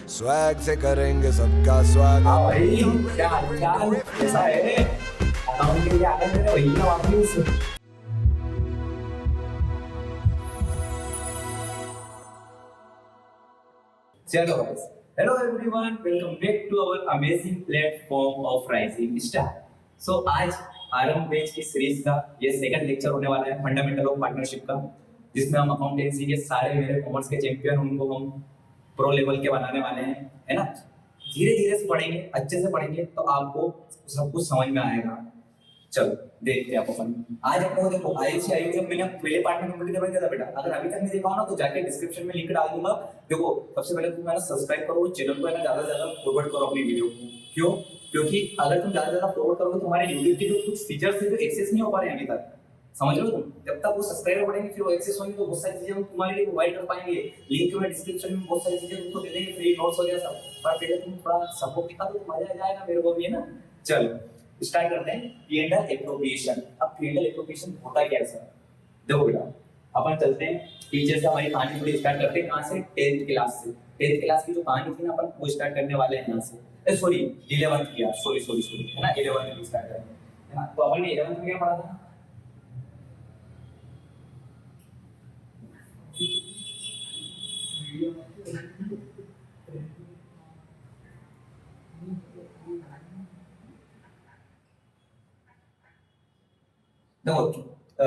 Swag से करेंगे सबका हाँ स्वागत। भाई, क्या हालचाल कैसा है? अकाउंट के लिए आ गए मेरे भैया वापिस। चलो guys, hello everyone, welcome back to our amazing platform of rising star. So आज आरंभ बैच की सीरीज का ये सेकंड लेक्चर होने वाला है फंडामेंटल ऑफ पार्टनरशिप का, जिसमें हम अकाउंटेंसी के सारे मेरे कॉमर्स के चैंपियन उनको हम प्रो लेवल के बनाने वाले हैं, है ना। धीरे धीरे से पढ़ेंगे, अच्छे से पढ़ेंगे तो आपको सब कुछ समझ में आएगा। चलो देखते हैं अपन। आज अपन को देखो आईसीआई जब मैंने पहले पार्ट में कंप्लीट करवा दिया था बेटा, अगर अभी तक नहीं देखा हो ना तो जाके डिस्क्रिप्शन में लिंक डाल दूंगा। देखो सबसे पहले तुम मेरा सब्सक्राइब करो, चैनल को है ना ज्यादा से ज्यादा फॉरवर्ड करो अपनी वीडियो को। क्यों? क्योंकि अगर तुम ज्यादा से ज्यादा फॉरवर्ड करोगे तो तुम्हारे यूट्यूब के जो कुछ फीचर्स है जो एक्सेस नहीं हो पा रहे हैं अभी तक, समझ रहे हो तुम। जब तक वो सब्सक्राइबर बढ़ेंगे फिर वो एक्सेस होंगे तो बहुत सारी चीजें हम तुम्हारे लिए प्रोवाइड कर पाएंगे। लिंक में डिस्क्रिप्शन में बहुत सारी चीजें तुमको दे देंगे, फ्री नोट्स वगैरह सब। पर पहले तुम थोड़ा सपोर्ट दिखा दो, मजा आ जाएगा मेरे को भी, है ना। चलो स्टार्ट करते हैं। P&L appropriation. अब पी&एल एप्रोप्रिएशन होता क्या है सर? देखो बेटा, अपन चलते हैं टीचर से हमारी कहानी थोड़ी स्टार्ट करते हैं। कहां से? 10th क्लास से। 10th क्लास की जो कहानी थी ना अपन वो स्टार्ट करने वाले हैं यहां से। सॉरी 11th की यार, सॉरी सॉरी सॉरी, है ना। 11th की स्टार्ट करेंगे, है ना। तो अपन ने 11th में क्या पढ़ा था? देखो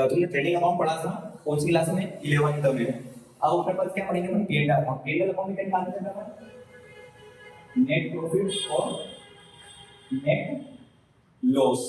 तुमने ट्रेडिंग अकाउंट पढ़ा था कौन सी क्लास में? 11th में। अब अपने पास क्या पढ़ेंगे हम? P&L account. पी&एल अकाउंट में क्या निकालते हैं अपन? नेट प्रॉफिट और नेट लॉस।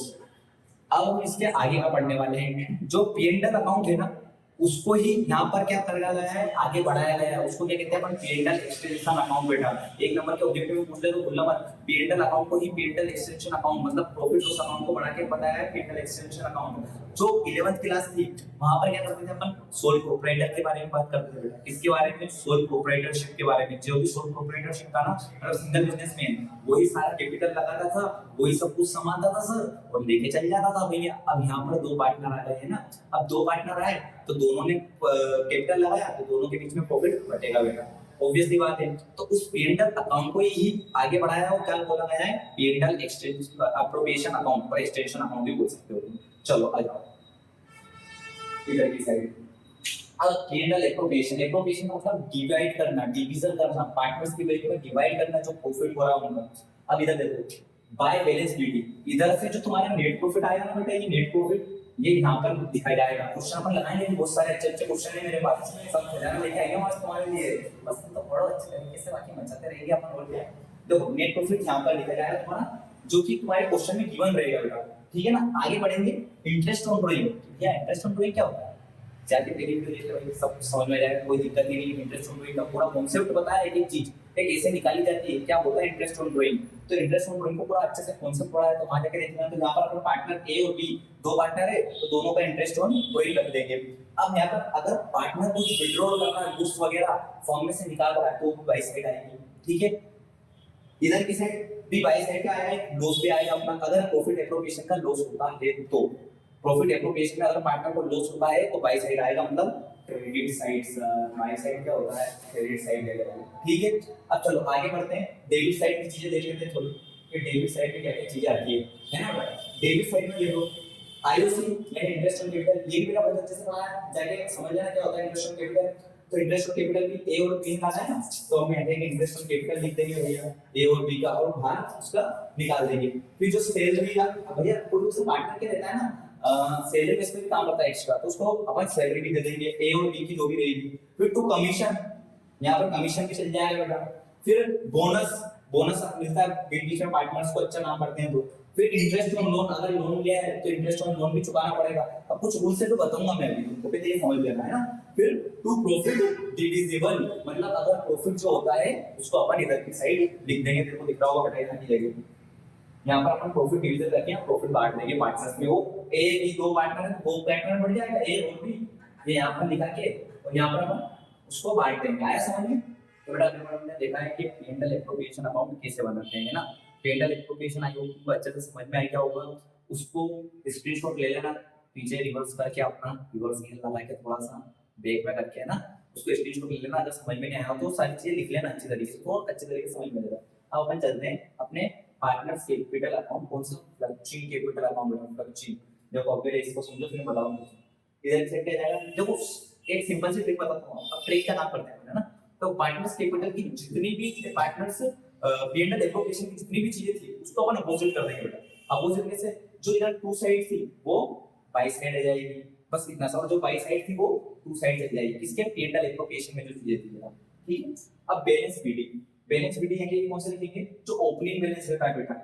अब हम इसके आगे का पढ़ने वाले हैं। जो पी&एल अकाउंट है ना उसको ही यहाँ पर क्या कर गया है, आगे बढ़ाया गया है। उसको क्या कहते हैं अपन? P&L extension account. बेटा एक नंबर के ऑब्जेक्टिव में पूछ ले तो भूलना मत, पी&एल अकाउंट को ही पी&एल एक्सटेंशन अकाउंट मतलब प्रॉफिट लॉस अकाउंट को बढ़ा के बताया है पी&एल एक्सटेंशन अकाउंट। जो 11th क्लास थी वहां पर क्या करते थे अपन? सोल प्रोप्राइटर के बारे में बात करते थे बेटा। किसके बारे में? सोल प्रोप्राइटरशिप के बारे में। जो भी सोल प्रोप्राइटरशिप था ना, मतलब सिंगल बिजनेसमैन, वही सारा कैपिटल लगाता था, वही सब कुछ संभालता था सर और लेके चल जाता था भैया। अब यहाँ पर दो पार्टनर आ गए हैं ना। अब दो पार्टनर आए तो दोनों ने कैपिटल लगाया तो दोनों के बीच में प्रॉफिट बटेगा बेटा, ऑब्वियसली बात है। तो उस पी&एल अकाउंट को ही आगे बढ़ाया और क्या बोला गया है? पी&एल एक्सटेंशन अप्रोप्रिएशन अकाउंट और एक्सटेंशन अकाउंट भी बोल सकते हो तुम। चलो आ जाओ इधर की साइड। अब पी&एल एप्रोप्रिएशन। एप्रोप्रिएशन का मतलब डिवाइड करना, डिवीजन करना, पार्टनर्स की वैल्यू में डिवाइड करना जो प्रॉफिट हो रहा है उनका। अब इधर देखो बाय बैलेंस शीट, इधर से जो तुम्हारा नेट प्रॉफिट आएगा ना बेटा, ये नेट प्रॉफिट ये यहाँ पर दिखाई जाएगा। क्वेश्चन अपन लगाएंगे, बहुत सारे अच्छे अच्छे क्वेश्चन है मेरे पास, सब खजाना लेके आएंगे आज तुम्हारे लिए। बस तुम तो पढ़ो अच्छे तरीके से, बाकी मचाते रहेंगे अपन और क्या। देखो नेट प्रॉफिट यहाँ पर लिखा जाएगा तुम्हारा, जो कि तुम्हारे क्वेश्चन में गिवन रहेगा बेटा, ठीक है ना। आगे बढ़ेंगे। Interest on drawing. क्या इंटरेस्ट ऑन ड्राइंग क्या होता है? जाके मेरी वीडियो देख लो भाई, सब समझ में जाएगा, कोई दिक्कत नहीं है। इंटरेस्ट ऑन ड्राइंग का पूरा कॉन्सेप्ट बताया है। एक चीज एक ऐसे निकाली जाती है, क्या होता है इंटरेस्ट ऑन ड्राइंग। तो इंटरेस्ट ऑन ड्राइंग को पूरा अच्छे से कॉन्सेप्ट पढ़ा है, तो वहां जाके देखना। तो यहाँ पर अपना पार्टनर ए और बी दो पार्टनर है तो दोनों का इंटरेस्ट ऑन ड्राइंग रख देंगे। अब यहाँ पर अगर पार्टनर कुछ विड्रॉल करना है, गुड्स वगैरह फॉर्म में से निकाल रहा है तो बाई साइड आएगी, ठीक है। इधर की साइड भी बाई साइड का आएगा, एक लॉस भी आएगा अपना। अगर प्रॉफिट एप्रोप्रिएशन का लॉस होता है तो प्रॉफिट एप्रोप्रिएशन में अगर पार्टनर को लॉस होता है तो बाई साइड आएगा, मतलब क्रेडिट साइड। बाई साइड क्या होता है? क्रेडिट साइड ले लेगा, ठीक है। अब चलो आगे बढ़ते हैं। डेबिट साइड की चीजें देख लेते हैं थोड़ी कि डेबिट साइड में क्या क्या चीजें आती है ना। डेबिट साइड में देखो आईओसी यानी इंटरेस्ट ऑन कैपिटल, ये भी मेरा बहुत अच्छे से पढ़ा है, जाके समझ लेना क्या होता है इंटरेस्ट ऑन कैपिटल। तो इंटरेस्ट ऑन कैपिटल भी ए और बी निकालना है ना, तो हम यहाँ देंगे इंटरेस्ट ऑन कैपिटल लिख देंगे भैया, ए और बी का, और भाग उसका निकाल देंगे। फिर जो सैलरी का भैया कोई से पार्टनर के रहता है ना, सैलरी बेस पे भी काम करता है एक्स्ट्रा, तो उसको अपन सैलरी भी दे देंगे, ए और बी की जो भी रहेगी। फिर टू कमीशन, यहाँ पर कमीशन भी चल जाएगा बेटा। फिर बोनस, बोनस मिलता है बीच बीच में पार्टनर्स को, अच्छा काम करते हैं तो। फिर इंटरेस्ट ऑन लोन, अगर लोन लिया है तो इंटरेस्ट ऑन लोन भी चुकाना पड़ेगा। अब कुछ रूल से तो बताऊंगा मैं अभी तुमको, पहले ये समझ लेना है ना। फिर टू प्रॉफिट डिविजिबल, मतलब अगर प्रॉफिट जो होता है उसको अपन इधर की साइड लिख देंगे, तेरे को दिख रहा होगा बेटा यहाँ की जगह। यहाँ पर अपन प्रॉफिट डिवीजन करके प्रॉफिट बांट देंगे पार्टनर्स में। वो ए बी दो पार्टनर है, दो पार्टनर बढ़ जाएगा ए और बी, ये यहाँ पर लिखा के और यहाँ पर अपन उसको बांट देंगे। आया समझ में? तो बेटा हमने देखा है कि पी&एल एप्रोप्रिएशन अकाउंट कैसे बनाते हैं, है ना। पी&एल एप्रोप्रिएशन आई होप तुमको अच्छे से समझ में आ गया होगा। उसको स्क्रीनशॉट ले लेना, पीछे रिवर्स करके अपना रिवर्स गियर लगा के थोड़ा सा बैक में करके, है ना। उसको स्क्रीनशॉट ले लेना, अगर समझ में नहीं आया तो सारी चीजें लिख लेना अच्छी तरीके से, तो अच्छे तरीके से समझ में आएगा। अब अपन चलते हैं अपने पार्टनर्स कैपिटल अकाउंट, कौन सा फ्लक्चुइंग कैपिटल अकाउंट है, फ्लक्चुइंग। देखो अब इसको समझो फिर बताऊंगा। इधर से क्या जाएगा, देखो एक सिंपल सी ट्रिक बताता हूं, अब ट्रिक का काम करते हैं है ना। तो पार्टनर्स कैपिटल की जितनी भी पार्टनर्स पी&एल एप्रोप्रिएशन की जितनी भी चीजें थी उसको अपन अपोजिट कर देंगे बेटा। अपोजिट में से जो इधर टू साइड थी वो बाई साइड आ जाएगी, बस इतना सा, और जो बाई साइड थी वो टू साइड चली जाएगी, किसके पी&एल एप्रोप्रिएशन में जो चीजें थी बेटा, ठीक है। अब बैलेंस बीडी, बैलेंस बीडी है कि कौन से लिखेंगे, जो ओपनिंग बैलेंस रहता है बेटा,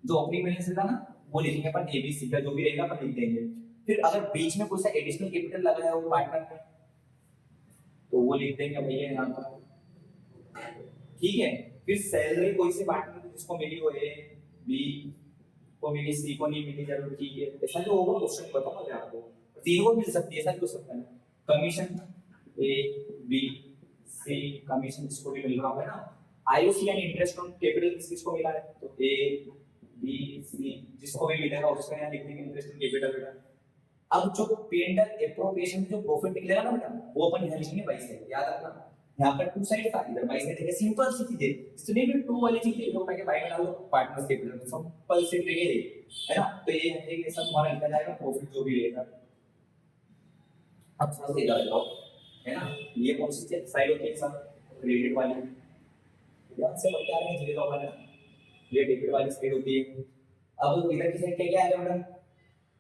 जो ओपनिंग बैलेंस रहता है ना वो लिखेंगे अपन एबीसी का, जो भी रहेगा अपन लिख देंगे। फिर अगर बीच में कोई सा एडिशनल कैपिटल लगाया हो पार्टनर में तो वो लिख देंगे भैया यहाँ पर, ठीक है। फिर सैलरी कोई से पार्टनर जिसको मिली हो, ए बी को मिली, सी को नहीं मिली, चलो ठीक है, ऐसा जो होगा क्वेश्चन बताऊंगा मैं आपको, तीन को मिल सकती है, ऐसा भी हो सकता है। Commission A B C, commission जिसको भी मिल रहा है ना। आईओसी यानी इंटरेस्ट ऑन कैपिटल किसको मिला है, तो ए बी सी जिसको भी मिलेगा उसका यहाँ लिख देंगे इंटरेस्ट ऑन कैपिटल बेटा। अब जो पी&एल एप्रोप्रिएशन जो प्रॉफिट निकलेगा ना बेटा वो अपन यहाँ लिखेंगे बाई साइड, याद रखना। यहाँ पर टू साइड था, इधर बाई साइड है, सिंपल सी चीज है, इसने भी टू वाली चीज है, उठा के बाई में डाल दो, पार्टनर्स कैपिटल में सिंपल सी ट्रिक है ना। तो ये है कि सब तुम्हारा निकल जाएगा प्रॉफिट जो भी रहेगा। अब थोड़ा सा इधर लगाओ, है ना, ये कौन सी साइड होती है, सब क्रेडिट वाली, ध्यान से पढ़ते आ रहे हैं जीरो वाला, ये डेबिट वाली साइड होती है। अब इधर की साइड क्या क्या आएगा बेटा,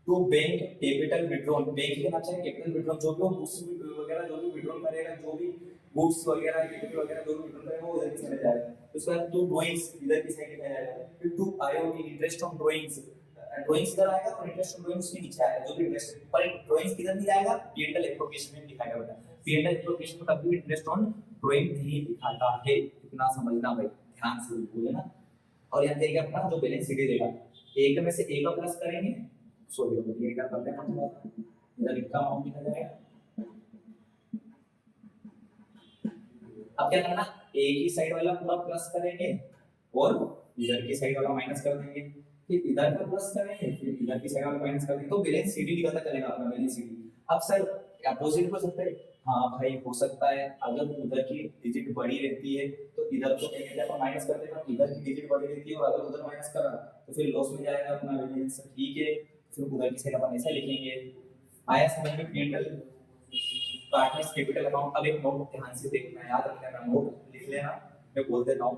to bank capital withdrawal, bank के नाम से कैपिटल विड्रॉल, जो भी बुक्स वगैरह जो भी विड्रॉल करेगा, जो भी बुक्स वगैरह इक्विटी वगैरह जो भी विड्रॉल करेगा वो इधर की साइड जाएगा। उसके बाद टू ड्राइंग्स इधर की साइड लिखा जाएगा, फिर to IOT interest on drawings, drawings इधर आएगा और इंटरेस्ट ऑन ड्राइंग्स के नीचे आएगा, जो भी इंटरेस्ट पर ड्राइंग्स किधर नहीं जाएगा, पी&एल एप्रोप्रिएशन में लिखाएगा बेटा। पी&एल एप्रोप्रिएशन में कभी इंटरेस्ट ऑन ड्राइंग नहीं लिखाता है, इतना समझना भाई, ध्यान से बोलिए ना। और यहाँ देखिए अपना जो बैलेंस शीट देगा, एक में से ए का प्लस करेंगे, सॉरी ये क्या करते हैं हम, इधर इनका अमाउंट लिखा जाएगा। अब क्या करना, ए की साइड वाला पूरा प्लस करेंगे और इधर की साइड वाला माइनस कर देंगे, फिर इधर का प्लस करेंगे, फिर इधर की साइड वाला माइनस कर देंगे, तो बैलेंस शीट निकलता चलेगा अपना बैलेंस शीट। अब सर अपोजिट हो सकता है, हाँ भाई हो सकता है, अगर उधर की डिजिट बड़ी रहती है तो इधर को क्या कहते हैं माइनस कर देना, इधर की डिजिट बड़ी रहती है और अगर उधर माइनस करा तो फिर लॉस में जाएगा अपना बैलेंस, ठीक है। फिर उधर की साइड अपन ऐसा लिखेंगे। आया समझ में पी&एल पार्टनर्स कैपिटल अकाउंट। अब एक नोट ध्यान से देखना, याद रखना, नोट लिख लेना, मैं बोल देता हूं।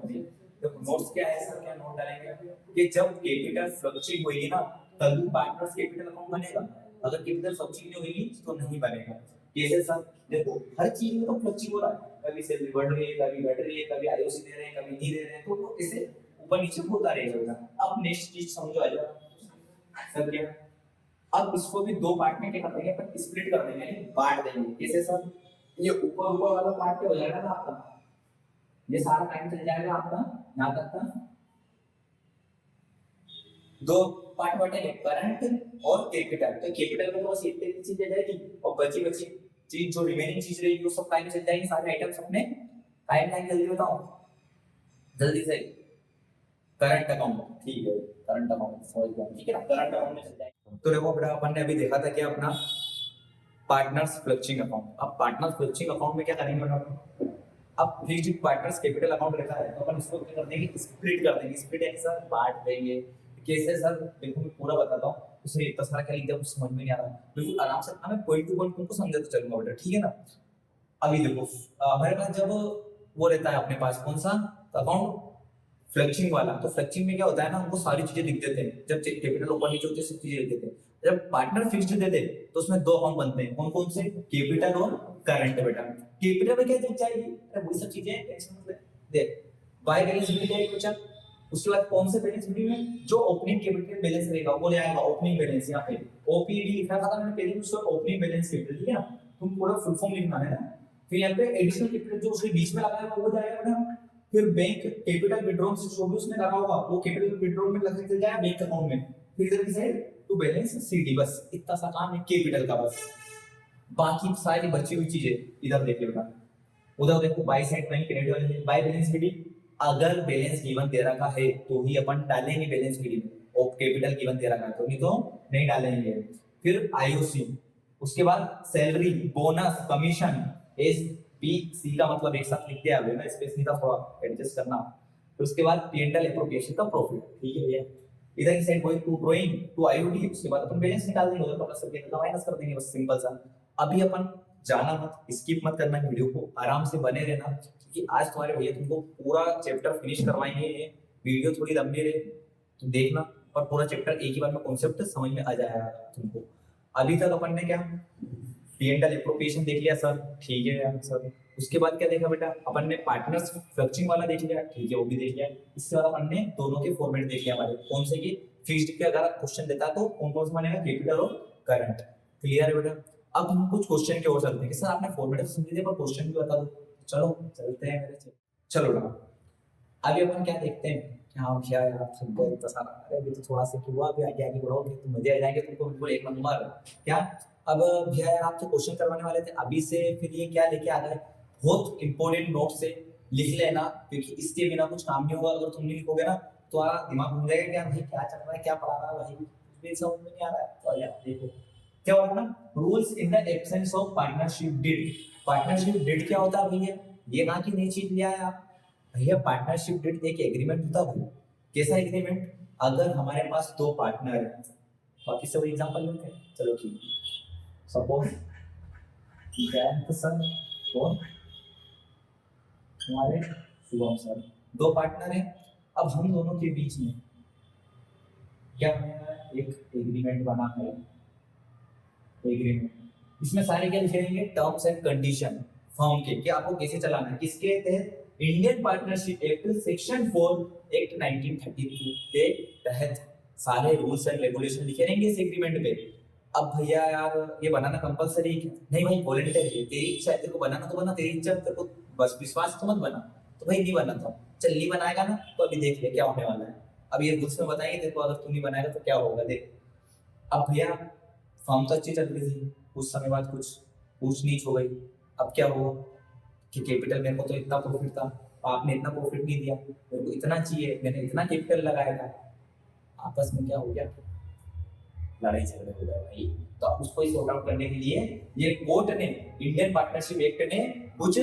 तो नोट्स क्या है सर, क्या नोट डालेंगे कि जब कैपिटल फ्लक्चुएट होगी ना तभी पार्टनर्स कैपिटल अकाउंट बनेगा, अगर कैपिटल फ्लक्चुएट नहीं होगी तो नहीं बनेगा। कैसे सर, देखो हर चीज में तो फ्लक्चुएट हो रहा है, कभी सैलरी बढ़ रही है, कभी घट रही है, कभी आईओसी दे रहे हैं, कभी नहीं दे रहे हैं, तो इसे ऊपर नीचे होता रहेगा। अब नेक्स्ट चीज समझो, आ जाओ सर क्या, अब इसको भी दो पार्ट में क्या कर देंगे अपन, स्प्लिट कर देंगे, बांट देंगे। कैसे सर, ये ऊपर ऊपर वाला पार्ट क्या हो जाएगा ना आपका, ये सारा टाइम चल जाएगा आपका यहां तक का, दो पार्ट बटेंगे, करंट और कैपिटल। तो कैपिटल में तो बस इतनी चीज आ जाएगी और बची बची चीज जो रिमेनिंग चीज रहेगी वो सब टाइम में चल जाएंगे, सारे आइटम्स अपने टाइम लाइन जल्दी बताओ जल्दी से। करंट अकाउंट, ठीक है, करंट अकाउंट समझ गया, ठीक है ना, करंट अकाउंट में चल जाएगा। तो देखो बेटा अपन ने अभी देखा था कि अपना पार्टनर्स फ्लक्चुइंग अकाउंट। अब पार्टनर्स फ्लक्चुइंग अकाउंट में क्या करेंगे बेटा, अब फिक्स्ड पार्टनर्स कैपिटल अकाउंट रखा है तो अपन इसको क्या कर देंगे, स्प्लिट कर देंगे। स्प्लिट यानी सर बांट देंगे। कैसे सर, देखो मैं पूरा बताता हूं, उसे इतना सारा क्या लिख दिया कुछ समझ में नहीं आ रहा, बिल्कुल आराम से मैं पॉइंट टू पॉइंट तुमको समझाता चलूंगा बेटा, ठीक है ना। अभी देखो हमारे पास जब वो रहता है अपने पास कौन सा अकाउंट, फ्लक्चुइंग वाला, तो फ्लक्चुइंग में क्या होता है ना, हमको सारी चीजें लिख देते हैं, जब कैपिटल ऊपर नीचे होते हैं सब चीजें लिख देते हैं। जब पार्टनर फिक्स्ड देते हैं तो उसमें दो अकाउंट बनते हैं, कौन कौन से, कैपिटल और करंट बेटा। कैपिटल में क्या चीज चाहिए, अरे वही सब चीजें टेंशन मत ले, देख बाय बैलेंस भी जाएगी बच्चा। उसके बाद कौन से बैलेंस शीट में जो ओपनिंग कैपिटल बैलेंस रहेगा वो ले आएगा, ओपनिंग बैलेंस, यहाँ पे ओपीडी लिखा था मैंने पहले, उसको ओपनिंग बैलेंस शीट, ठीक है ना, तुम पूरा फुल फॉर्म लिखना है ना। फिर यहाँ पे एडिशनल कैपिटल जो उसके बीच में लगाया हुआ वो जाएगा बेटा। फिर बैंक कैपिटल विड्रॉल जो भी उसने लगा होगा वो कैपिटल विड्रॉल में लग चल जाएगा बैंक अकाउंट में। फिर इधर की साइड टू बैलेंस सीडी, बस इतना सा काम है कैपिटल का बस। बाकी सारी बची हुई चीजें इधर देख लो बेटा, उधर देखो बाई साइड में क्रेडिट वाले बाय बैलेंस सीडी, अगर बैलेंस गिवन दे रखा है तो ही अपन डालेंगे बैलेंस शीट में, और कैपिटल गिवन दे रखा है तो नहीं तो नहीं डालेंगे। फिर आईओसी, उसके बाद salary, bonus, commission, as P C का मतलब एक साथ लिख दिया है ना, स्पेस नहीं था, थोड़ा एडजस्ट करना। फिर उसके बाद पी&एल एप्रोप्रिएशन का प्रॉफिट, ठीक है भैया। इधर की side going to drawing to IOT, उसके बाद अपन बैलेंस निकाल देंगे, उधर तो अपना सब माइनस कर देंगे, बस सिंपल सा। अभी अपन जाना मत, स्किप मत करना वीडियो को, आराम से बने रहना, क्योंकि आज तुम्हारे भैया तुमको पूरा चैप्टर फिनिश करवाएंगे। वीडियो थोड़ी लंबी रहे तो देखना, और पूरा चैप्टर एक ही बार में कॉन्सेप्ट समझ में आ जाएगा तुमको। अभी तक अपन ने क्या पी&एल एप्रोप्रिएशन देख लिया सर, ठीक है यार सर। उसके बाद क्या देखा बेटा, अपन ने पार्टनर्स फ्लक्चिंग वाला देख लिया, ठीक है वो भी देख लिया। इसके बाद अपन ने दोनों के फॉर्मेट देख लिया हमारे, कौन से की फिक्स्ड के अगर क्वेश्चन देता तो कौन कौन से बनेगा, कैपिटल और करंट। क्लियर है बेटा। अब हम कुछ क्वेश्चन के और चलते हैं कि सर आपने फॉर्मेट तो समझ लिया पर क्वेश्चन भी बता दो। चलो चलते हैं मेरे से। चलो बेटा अभी अपन क्या देखते हैं, हाँ क्या यार सिंपल इतना सारा, अरे अभी तो थोड़ा सा हुआ, अभी आगे आगे बढ़ोगे तो मजे आ जाएंगे तुमको बिल्कुल एक नंबर। क्या अब भैया यार आपसे क्वेश्चन करवाने वाले थे अभी से, फिर ये क्या लेके आ गए, बहुत इंपॉर्टेंट नोट से लिख लेना, क्योंकि इसके बिना कुछ काम नहीं होगा। अगर तुम नहीं लिखोगे ना तो तुम्हारा दिमाग घूम जाएगा, क्या भाई क्या चल रहा है, क्या पढ़ा रहा है भाई, कुछ भी समझ में नहीं आ रहा है। तो यार देखो क्या होगा ना, rules in the absence of partnership deed. Partnership deed क्या होता है भैया, ये ना कि नई चीज लिया है आप भैया। पार्टनरशिप डीड एक एग्रीमेंट होता है। कैसा एग्रीमेंट, अगर हमारे पास दो पार्टनर है, बाकी से वही एग्जांपल लेते हैं, चलो ठीक है। सपोज जयंत सर और हमारे शुभम सर, दो पार्टनर हैं। अब हम दोनों के बीच में क्या बनेगा, एक एग्रीमेंट बना है। एग्रीमेंट इसमें सारे क्या लिखेंगे, टर्म्स एंड कंडीशन फर्म के, कि आपको कैसे चलाना है, किसके तहत, Indian partnership act section 4 act 1932 के तहत सारे रूल्स एंड रेगुलेशन लिखे रहेंगे इस एग्रीमेंट पे। अब भैया यार ये बनाना कंपलसरी है, नहीं भाई वॉलंटियर है, तेरी इच्छा है, तेरे को बनाना तो बना, तेरी इच्छा तेरे को बस विश्वास तो मत बना, तो भाई नहीं बना था, चल नहीं बनाएगा ना तो अभी देख ले क्या होने वाला है। अब ये रूल्स में बताएंगे तेरे को, अगर तू नहीं बनाएगा तो क्या होगा देख। अब भैया फर्म तो अच्छी चल रही थी, कुछ समय बाद कुछ ऊंच नीच हो गई। अब क्या हुआ कि कैपिटल मेरे को तो इतना प्रॉफिट था, आपने इतना प्रॉफिट नहीं दिया, मेरे को इतना चाहिए, मैंने इतना कैपिटल लगाया था, आपस में क्या हो गया, लड़ाई झगड़े हो गए भाई। तो अब उसको सॉर्ट आउट करने के लिए ये कोर्ट ने, इंडियन पार्टनरशिप एक्ट ने कुछ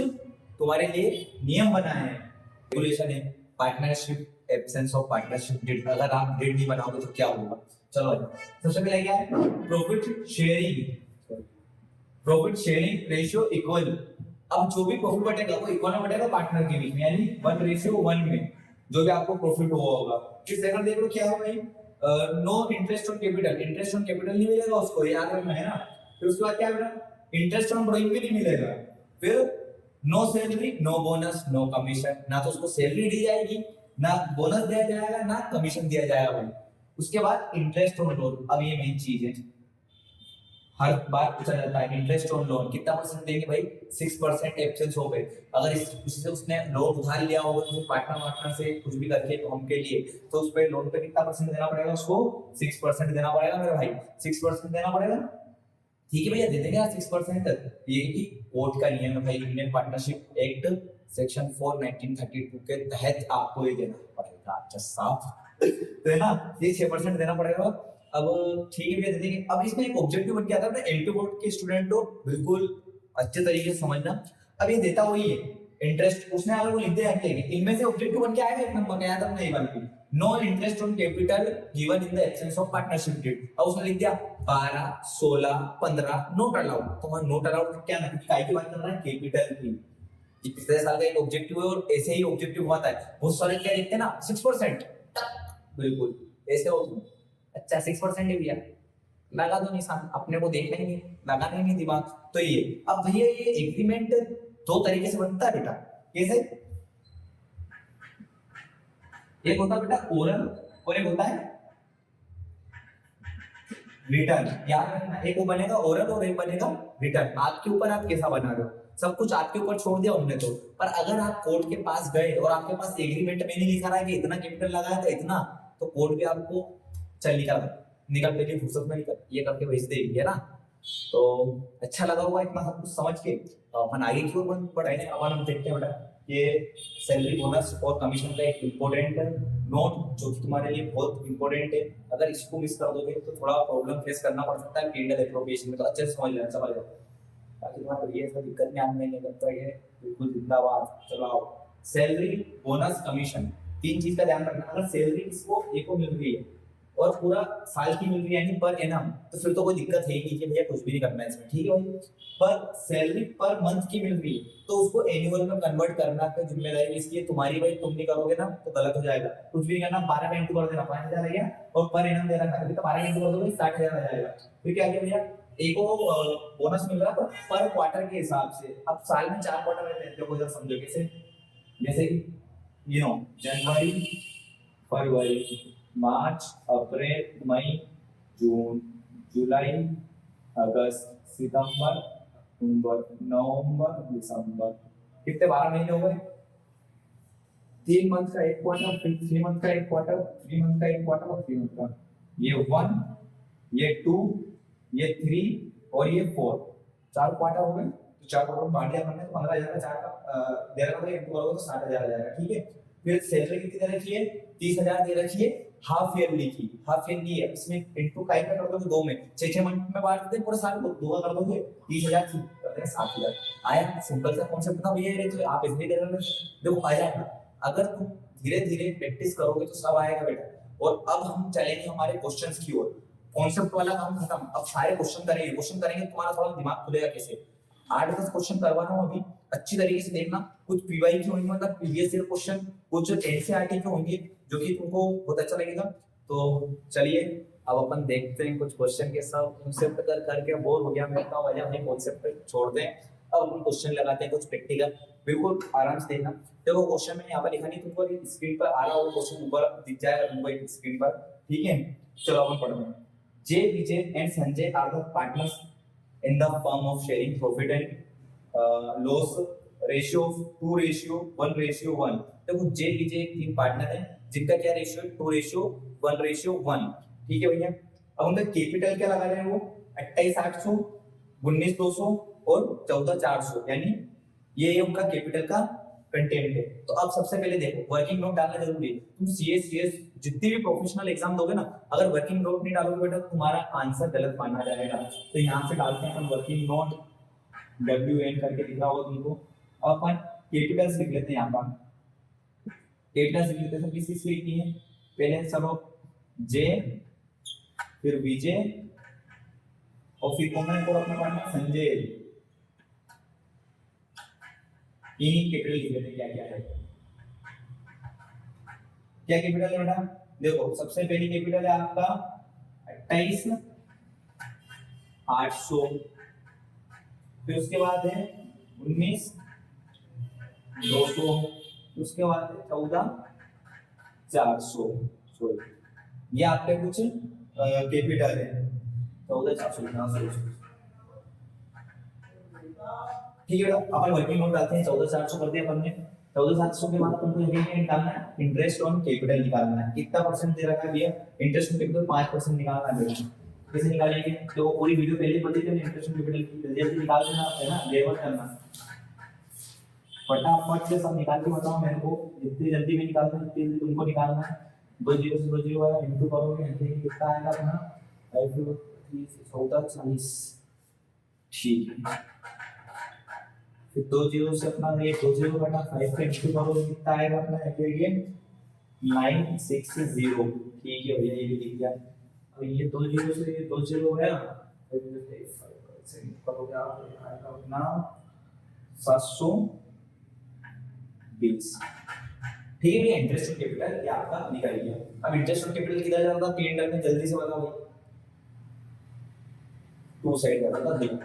तुम्हारे लिए नियम बनाए हैं, रेगुलेशन है। Partnership absence of partnership deed, अगर आप डीड नहीं बनाओगे तो क्या होगा। चलो सबसे पहले क्या है, प्रॉफिट शेयरिंग रेशियो इक्वल। अब जो भी प्रॉफिट बटेगा वो इक्वल में बटेगा पार्टनर के बीच में, यानी 1:1 में जो भी आपको प्रॉफिट हुआ होगा। फिर सेकंड देख लो क्या है भाई, no interest on capital, interest on capital नहीं मिलेगा उसको, याद रखना है ना। फिर उसके बाद क्या है, इंटरेस्ट ऑन बोरोइंग भी नहीं मिलेगा। फिर no salary no bonus no commission, ना तो उसको सैलरी दी जाएगी, ना बोनस दिया जाएगा, ना कमीशन दिया जाएगा भाई। उसके बाद इंटरेस्ट ऑन लोन, अब ये मेन चीज है, हर बार पूछा जाता है इंटरेस्ट ऑन लोन कितना परसेंट देंगे भाई, 6% एब्सेंस हो गए। अगर इससे उसने लोन उधार लिया होगा तो पार्टनर से कुछ भी करके तो हम के लिए, तो उस पे लोन पे कितना परसेंट देना पड़ेगा उसको, 6% देना पड़ेगा मेरे भाई, 6% देना पड़ेगा। ठीक है भैया दे देंगे 6%। ये कि कोर्ट का नियम है भाई, इंडियन पार्टनरशिप एक्ट सेक्शन 4 1932 के तहत आपको ये देना पड़ेगा। अच्छा साफ तो है ना, ये 6% देना पड़ेगा। अब ठीक है भैया दे देंगे। अब इसमें एक ऑब्जेक्टिव बन गया था अपने एमपी बोर्ड के स्टूडेंट को बिल्कुल अच्छे तरीके से समझना। अब ये देता वही है इंटरेस्ट, उसने अगर वो लिख दिया है इनमें से ऑब्जेक्टिव बन के आएगा, एक नंबर आया था नहीं बन के, no interest on capital given in the absence of partnership deed. अब उसने लिख दिया 12 16 15 नोट अलाउड। तो वहां नोट अलाउड क्या ना, काय की बात कर रहा है, कैपिटल की। पिछले साल का एक ऑब्जेक्टिव है और ऐसे ही ऑब्जेक्टिव हुआ था, बहुत सारे क्या लिखते हैं ना 6%, बिल्कुल ऐसे हो तुम। अच्छा 6% ही भैया लगा दो निशान, अपने को देखना ही नहीं, लगाना ही नहीं दिमाग। तो ये अब भैया ये एग्रीमेंट दो तरीके से बनता है बेटा, कैसे, एक होता है बेटा ओरल और एक होता है रिटर्न। याद रखना, एक वो बनेगा ओरल और एक बनेगा रिटर्न। आपके ऊपर आप कैसा बना रहे हो, सब कुछ आपके ऊपर छोड़ दिया उन्होंने तो। पर अगर आप कोर्ट के पास गए और आपके पास एग्रीमेंट में नहीं लिखा रहा है कि इतना कैपिटल लगाया था इतना, तो कोर्ट भी आपको चल निकल पेली फुर्सत में निकल ये करके भेज देगी, है ना। तो अच्छा लगा हुआ इतना सब कुछ समझ के। अपन आगे की ओर बढ़ाएंगे। अब हम देखते हैं बेटा ये सैलरी बोनस और कमीशन का एक इम्पोर्टेंट नोट जो कि तुम्हारे लिए बहुत इंपॉर्टेंट है। अगर इसको मिस कर दोगे तो थोड़ा प्रॉब्लम फेस करना पड़ सकता है पी&एल एप्रोप्रिएशन में, तो अच्छे से समझ लेना। समझ लो बाकी तुम्हारा ये सब दिक्कत में आने नहीं लगता है, बिल्कुल जिंदाबाद। चलो आओ, सैलरी बोनस कमीशन, तीन चीज का ध्यान रखना। अगर सैलरी किसको एक को मिल रही है और पूरा साल की मिल रही है यानी पर एनम, तो फिर तो कोई दिक्कत है ही नहीं कि भैया कुछ भी नहीं करना है इसमें, ठीक है भाई। पर सैलरी पर मंथ की मिल रही है तो उसको एनुअल में कन्वर्ट करना की जिम्मेदारी किसकी है? तुम्हारी भाई। तुम नहीं करोगे ना तो गलत हो जाएगा। कुछ भी नहीं करना, 12 का इंटू कर देना 5,000 आ गया, और पर एनम दे रखा है तो 12 का इंटू कर दोगे 60,000 आ जाएगा। फिर क्या किया भैया, एक बोनस मिल रहा है पर क्वार्टर के हिसाब से। अब साल में 4 क्वार्टर रहते हैं, देखो जरा समझो कैसे। जैसे कि जनवरी, फरवरी, मार्च, अप्रैल, मई, जून, जुलाई, अगस्त, सितंबर, अक्टूबर, नवंबर, दिसंबर, कितने 12 महीने हो गए। 3 मंथ का एक क्वार्टर, फिर 3 मंथ का एक क्वार्टर, 3 मंथ का एक क्वार्टर और 3 मंथ का। ये 1, ये 2, ये 3 और ये 4, 4 क्वार्टर हो गए। तो 4 क्वार्टर में बांट दिया हमने, तो 15,000 का 4 का दे रखा था, इंटू करोगे तो 60,000 आ जाएगा, ठीक है। फिर सैलरी कितनी दे रखी है? 30,000 दे रखी है, हाफ ईयरली की। हाफ ईयरली है, इसमें इंटू काई में कर दोगे 2 में, 6 मंथ में बांट देते हैं पूरे साल को, 2 कर दोगे 30,000 कर देंगे 60,000। आया, सिंपल सा कॉन्सेप्ट था भैया ये, तो आप इसमें दे रहे देखो आ जाएगा। अगर तुम धीरे धीरे प्रैक्टिस करोगे तो सब आएगा बेटा। और अब हम चलेंगे हमारे क्वेश्चंस की ओर। कॉन्सेप्ट वाला काम खत्म, अब सारे क्वेश्चन करेंगे। क्वेश्चन करेंगे तुम्हारा थोड़ा दिमाग खुलेगा कैसे। 8-10 क्वेश्चन करवा रहा हूं अभी, अच्छी तरीके से देखना। कुछ पीवाई के होंगे, मतलब प्रीवियस ईयर क्वेश्चन, कुछ एनसीईआरटी के होंगे जो कि तुमको बहुत अच्छा लगेगा। तो चलिए अब अपन देखते हैं कुछ क्वेश्चन के साथ। कॉन्सेप्ट करके बोर हो गया मैं, तो वजह है कॉन्सेप्ट छोड़ दें। अब हम क्वेश्चन लगाते हैं कुछ प्रैक्टिकल, बिल्कुल आराम से देखना। देखो क्वेश्चन मैंने यहाँ पर लिखा नहीं, तुमको स्क्रीन पर आ रहा होगा, क्वेश्चन ऊपर दिख जाएगा तुमको स्क्रीन पर, ठीक है। चलो अपन पढ़ते हैं। J, Vijay and Sanjay are the partners in the firm of sharing profit and loss ratio of 2:1:1। देखो J, Vijay तीन पार्टनर हैं जिनका क्या रेशियो है? 2:1:1, ठीक है भैया। अब उनका कैपिटल क्या लगा रहे हैं वो? 28,800, 19,200 और 14,400, यानी ये उनका कैपिटल का कंटेंट है। तो अब सबसे पहले देखो वर्किंग नोट डालना जरूरी है। तुम सीएस जितनी भी प्रोफेशनल एग्जाम दोगे ना, अगर वर्किंग नोट नहीं डालोगे बेटा तो तुम्हारा आंसर गलत माना जाएगा। तो यहाँ से डालते हैं अपन वर्किंग नोट, WN करके लिख रहा होगा तुमको। अब अपन कैपिटल्स लिख लेते हैं। यहाँ पर कैपिटल्स लिख लेते हैं, किस किस लिखनी है? पहले चलो J, फिर विजय और फिर कौन है अपना पार्टनर? संजय। इन्हीं कैपिटल लिख लेते हैं। क्या क्या है, क्या कैपिटल है बेटा? देखो सबसे पहली कैपिटल है आपका 28,800, फिर उसके बाद है 19,200, उसके बाद है 14,400। सॉरी, ये आपके कुछ कैपिटल है। 14,400, ठीक है बेटा। अपन वर्किंग नोट डालते हैं। 14,400 कर दिया अपन ने। 14,700 के बाद तुमको ये निकालना है, इंटरेस्ट ऑन कैपिटल निकालना है। कितना परसेंट दे रखा है भैया? इंटरेस्ट ऑन कैपिटल 5% निकालना है। कैसे निकालेंगे? तो पूरी वीडियो पहले बता दी, इंटरेस्ट ऑन कैपिटल की जल्दी जल्दी निकाल देना है ना, देर मत करना, फटाफट से सब निकाल के बताओ मेरे को। जितनी जल्दी में निकालते हैं उतनी जल्दी तुमको निकालना है। 2 0 से 2 0 आया, इंटू करोगे देखिए कितना आएगा अपना 14,40, ठीक है। फिर 2 0 से अपना ये 2 0 घटा 5 का इंटू करोगे कितना आएगा अपना? ये 960, ठीक है भैया, ये भी लिख दिया। अब ये 2 0 से 2 0 गया, करोगे आप आएगा अपना 720, ठीक है भैया। इंटरेस्ट ऑन कैपिटल ये आपका निकल गया। अब इंटरेस्ट ऑन कैपिटल किधर जा रहा था? P&L में, जल्दी से बताओ। 2 साइड जा रहा था, देखो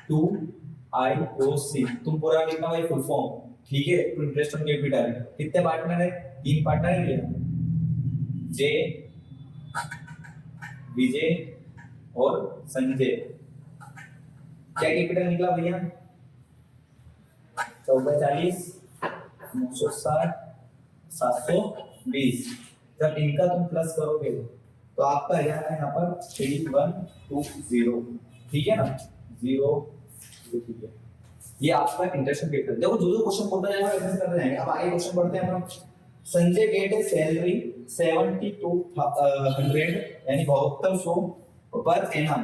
2IOC, तुम पूरा लिखना भाई फुल फॉर्म, ठीक है। तो इंटरेस्ट ऑन कैपिटल कितने पार्टनर है? 3 पार्टनर है, J, विजय और संजय। क्या कैपिटल निकला भैया? 14,40, 960, 720। जब इनका तुम प्लस करोगे तो आपका आ जाएगा यहाँ पर 3120, ठीक है ना, 0, ठीक है। ये आपका इंटरेस्ट ऑन कैपिटल। देखो जो जो क्वेश्चन पढ़ता जाएगा वैसे करते जाएंगे। अब आगे क्वेश्चन पढ़ते हैं हम। संजय गेट है सैलरी 7200 यानी 7200 पर एनम।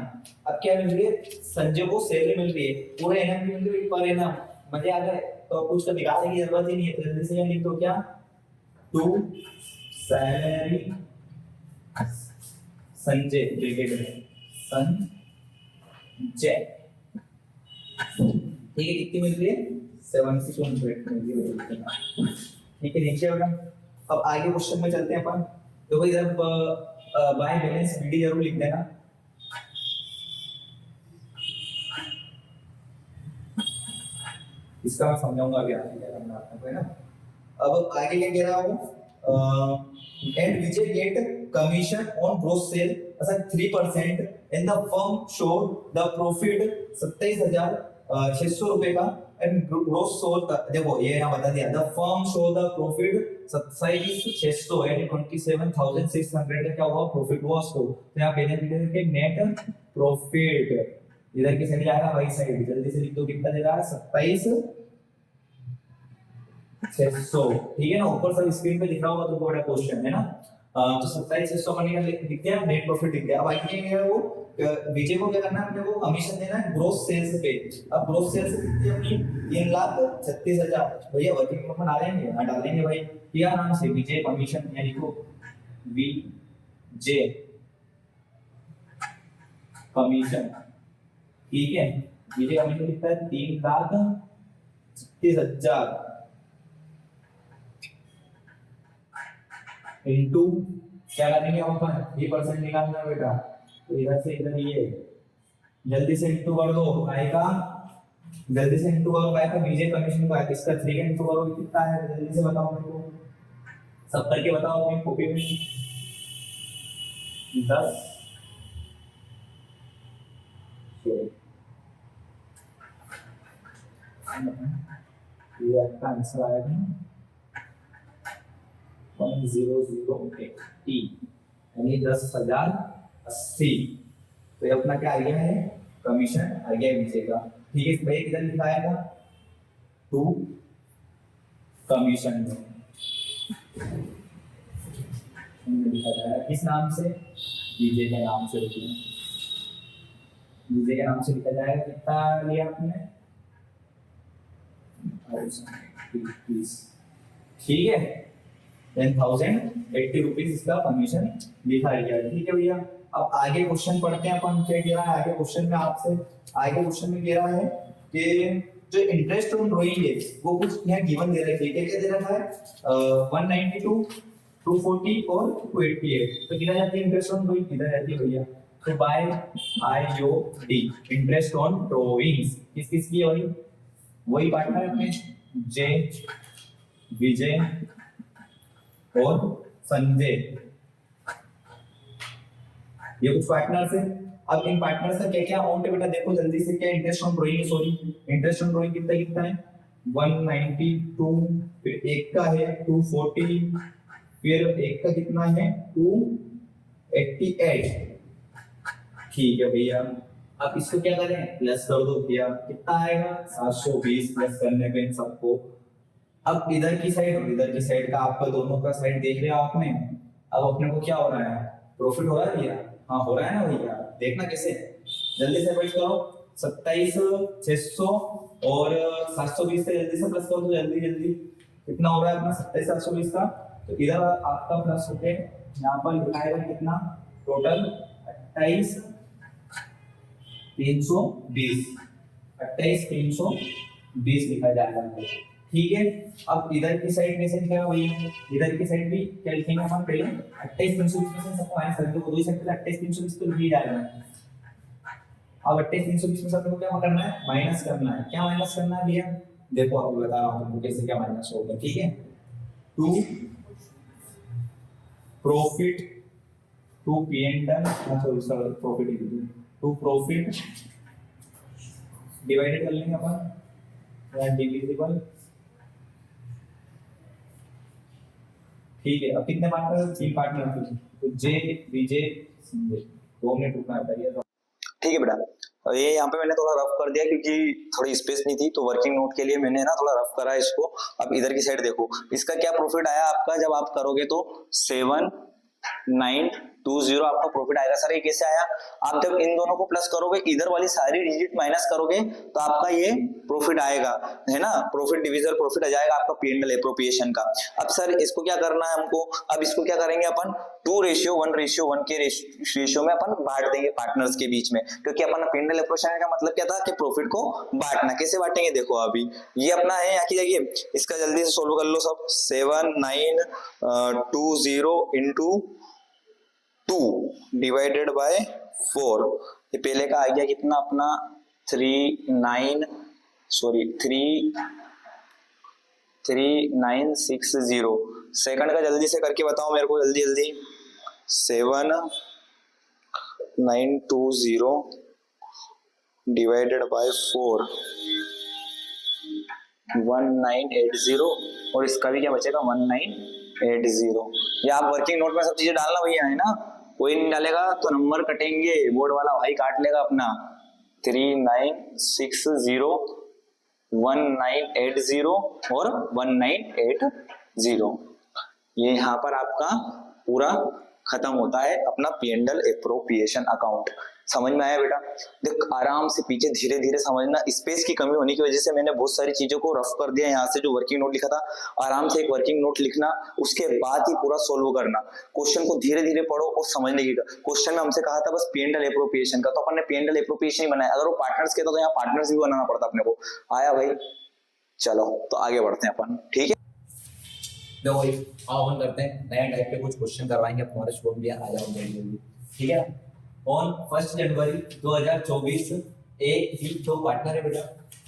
अब क्या मिल रही है, संजय को सैलरी मिल रही है पूरे एनम की मिल रही है पर एनम, मजे आ गए। तो कुछ तो निकालने की जरूरत ही नहीं है, तो जल्दी से लिख दो क्या, टू सैलरी संजय ब्रैकेट में संजय, ठीक है, कितनी मिल रही है 7600 मिल रही है, ठीक है नीचे बेटा। अब आगे क्वेश्चन में चलते हैं अपन। तो भाई इधर बाय बैलेंस बीडी जरूर लिख देना। इसका मैं समझाऊंगा अभी आगे क्या करना है ना। अब आगे क्या कह रहा हूँ, and Vijay get commission on gross sale अच्छा 3% and the firm show the profit 27,600 रुपए का एंड ग्रोस सोल देखो ये यहाँ बता दिया, the firm show the profit 27,600 and 27,600 का क्या हुआ प्रॉफिट हुआ उसको। तो यहाँ बेनिफिट के नेट प्रॉफिट इधर की साइड जाएगा वही साइड, जल्दी से लिख दो कितना दे रहा है 27,600, ठीक है ना। ऊपर सब स्क्रीन पे दिख रहा होगा तो बड़ा क्वेश्चन है ना। तो 27,600 करने का लिख दिया, नेट प्रॉफिट लिख दिया। अब आगे क्या है वो विजय को क्या करना है अपने को कमीशन देना है ग्रोस सेल्स पे। अब ग्रोस सेल्स कितनी अपनी 3,36,000 भैया वर्किंग में डालेंगे, हाँ डालेंगे भाई। क्या नाम से विजय कमीशन, यानी को विजय कमीशन, ठीक है। विजय कमीशन कितना है 3,36,000 इनटू क्या करेंगे अपन 3% निकालना है बेटा, तो इधर से इधर ये जल्दी से इनटू कर दो आएगा, जल्दी से इनटू करो आएगा विजय कमीशन का इसका 3 इनटू करो कितना है जल्दी से बताओ मेरे को, सब करके बताओ अपनी कॉपी में। 10 ये आपका आंसर आएगा 1008 यानी 10,080। तो ये अपना क्या आ गया है कमीशन आ गया विजय का, ठीक है। भाई किधर लिखाएगा टू कमीशन लिखा जाएगा किस नाम से, विजय के नाम से लिखिए, विजय के नाम से लिखा जाएगा। कितना लिया आपने 1080, ठीक है 10,080 रुपीज इसका कमीशन लिखा गया, ठीक है भैया। अब आगे क्वेश्चन पढ़ते हैं अपन, क्या कह रहा है आगे क्वेश्चन में आपसे, आगे क्वेश्चन में कह रहा है कि जो इंटरेस्ट ऑन ड्रॉइंग है वो कुछ यहाँ गिवन दे रहा है, क्या क्या दे रखा है 192 240 और 288। तो किधर जाती है इंटरेस्ट ऑन ड्रॉइंग, किधर जाती है भैया, तो by IOD interest on drawings किस किस की है वही वही पार्टनर है अपने जे विजय और संजय, ये कुछ पार्टनर्स है। अब इन पार्टनर्स का क्या क्या अमाउंट है बेटा देखो जल्दी से, क्या इंटरेस्ट ऑन ड्रॉइंग है, सॉरी इंटरेस्ट ऑन ड्रॉइंग कितना कितना है 192, फिर एक का है 240, फिर एक का कितना है 288, ठीक है भैया। अब इसको क्या करें प्लस कर दो भैया, कितना आएगा 720 प्लस करने पे इन सबको। अब इधर की साइड और इधर की साइड का आपका दोनों का साइड देख लिया आपने। अब अपने को क्या हो रहा है प्रॉफिट हो रहा है भैया, हाँ हो रहा है ना भैया, देखना कैसे जल्दी से बैठ करो 27,600 और 720 से जल्दी से प्लस करो तो जल्दी जल्दी कितना हो रहा है अपना 27,720 का। तो इधर आपका प्लस होके यहाँ पर लिखाएगा कितना टोटल 28,320 लिखा जाएगा, ठीक है। अब इधर की साइड में से क्या वही इधर की साइड भी क्या लिखेंगे हम पहले 28,320 में से सबको माइनस कर दो, दो साइड पे 28,320 तो लिख ही जाएगा। अब 28,320 में सबको क्या करना है माइनस करना है, क्या माइनस करना है भैया देखो आपको बता रहा हूं तुमको कैसे क्या माइनस होगा, ठीक है। To profit to P&L sorry profit to profit divided कर लेंगे अपन या डिविजिबल, ठीक है। अब कितने पार्टनर 3 पार्टनर थे तो जे विजय संजय 2 मिनट रुकना चाहिए तो ठीक है बेटा। ये यहाँ पे मैंने थोड़ा रफ कर दिया क्योंकि थोड़ी स्पेस नहीं थी, तो वर्किंग नोट के लिए मैंने ना थोड़ा रफ करा इसको। अब इधर की साइड देखो इसका क्या प्रॉफिट आया आपका जब आप करोगे तो 7 1920 आपका प्रॉफिट आएगा। सर ये कैसे आया? आप जब इन दोनों को प्लस करोगे, इधर वाली सारी डिजिट माइनस करोगे तो आपका ये प्रॉफिट आएगा, है ना। प्रॉफिट डिविजन प्रॉफिट आ जाएगा आपका P&L एप्रोप्रिएशन का। अब सर इसको क्या करना है हमको? अब इसको क्या करेंगे अपन 2:1:1 के रेशियो में अपन बांट देंगे पार्टनर्स के बीच में, क्योंकि अपन P&L एप्रोप्रिएशन का मतलब क्या था कि प्रॉफिट को बांटना। कैसे बांटेंगे देखो, अभी ये अपना है यहाँ की जगह, इसका जल्दी से सोल्व कर लो सब। 7920 इंटू 2 डिवाइडेड बाय 4। ये पहले का आ गया कितना अपना 3960। सेकंड का जल्दी से करके बताओ मेरे को, जल्दी जल्दी। 7920 डिवाइडेड बाय 4 1980, और इसका भी क्या बचेगा 1980। ये आप वर्किंग नोट में सब चीजें डालना भैया, है ना। कोई नहीं डालेगा तो नंबर कटेंगे, बोर्ड वाला भाई काट लेगा अपना। 3960 1980 और 1980। ये यहाँ पर आपका पूरा खत्म होता है अपना P&L एप्रोप्रिएशन अकाउंट। समझ में आया बेटा? देख आराम से पीछे धीरे धीरे समझना। स्पेस की कमी होने की वजह से मैंने बहुत सारी चीजों को रफ कर दिया। यहाँ से जो वर्किंग नोट लिखा था, आराम से एक वर्किंग नोट लिखना, उसके बाद ही पूरा सोल्व करना। क्वेश्चन को धीरे धीरे पढ़ो और समझने की। क्वेश्चन में हमसे कहा था बस P&L एप्रोप्रिएशन का, तो अपन ने P&L एप्रोप्रिएशन ही बनाया। अगर वो पार्टनर्स के तो यहाँ पार्टनर्स भी बनाना पड़ता अपने को। आया भाई? चलो तो आगे बढ़ते हैं अपन, ठीक है। देखो आओ हम करते हैं नया टाइप के कुछ क्वेश्चन करवाएंगे तुम्हारे स्टूडेंट भी आ जाओ जल्दी, ठीक है। ऑन 1 जनवरी 2024 एक ही दो पार्टनर है बेटा,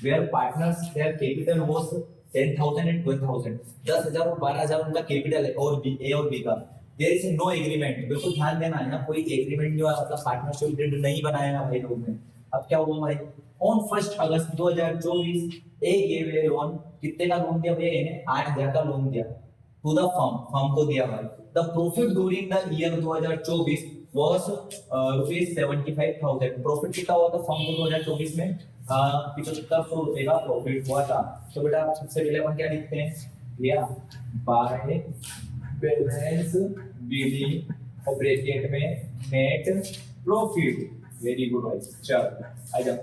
where partners their capital was 10,000 and 12,000। 10,000 और 12,000 उनका कैपिटल है, और बी ए और बी का। There is no agreement. बिल्कुल ध्यान देना है ना, कोई एग्रीमेंट नहीं हुआ, मतलब पार्टनरशिप डीड नहीं बनाया भाई लोग ने। अब क्या हुआ भाई, ऑन 1 अगस्त 2024 एक ये वे लोन, कितने का लोन दिया भैया? इन्हें 8,000 का लोन दिया टू द फर्म को दिया भाई। The profit during the year 2024 was ₹75,000। Profit कितना हुआ था फर्म को 2024 में? 7500 रुपए का प्रॉफिट हुआ था। तो बेटा सबसे पहले अपन क्या लिखते हैं भैया, बाय बैलेंस बिलिंग और ब्रैकेट में नेट प्रॉफिट। वेरी गुड भाई, चल आ जा।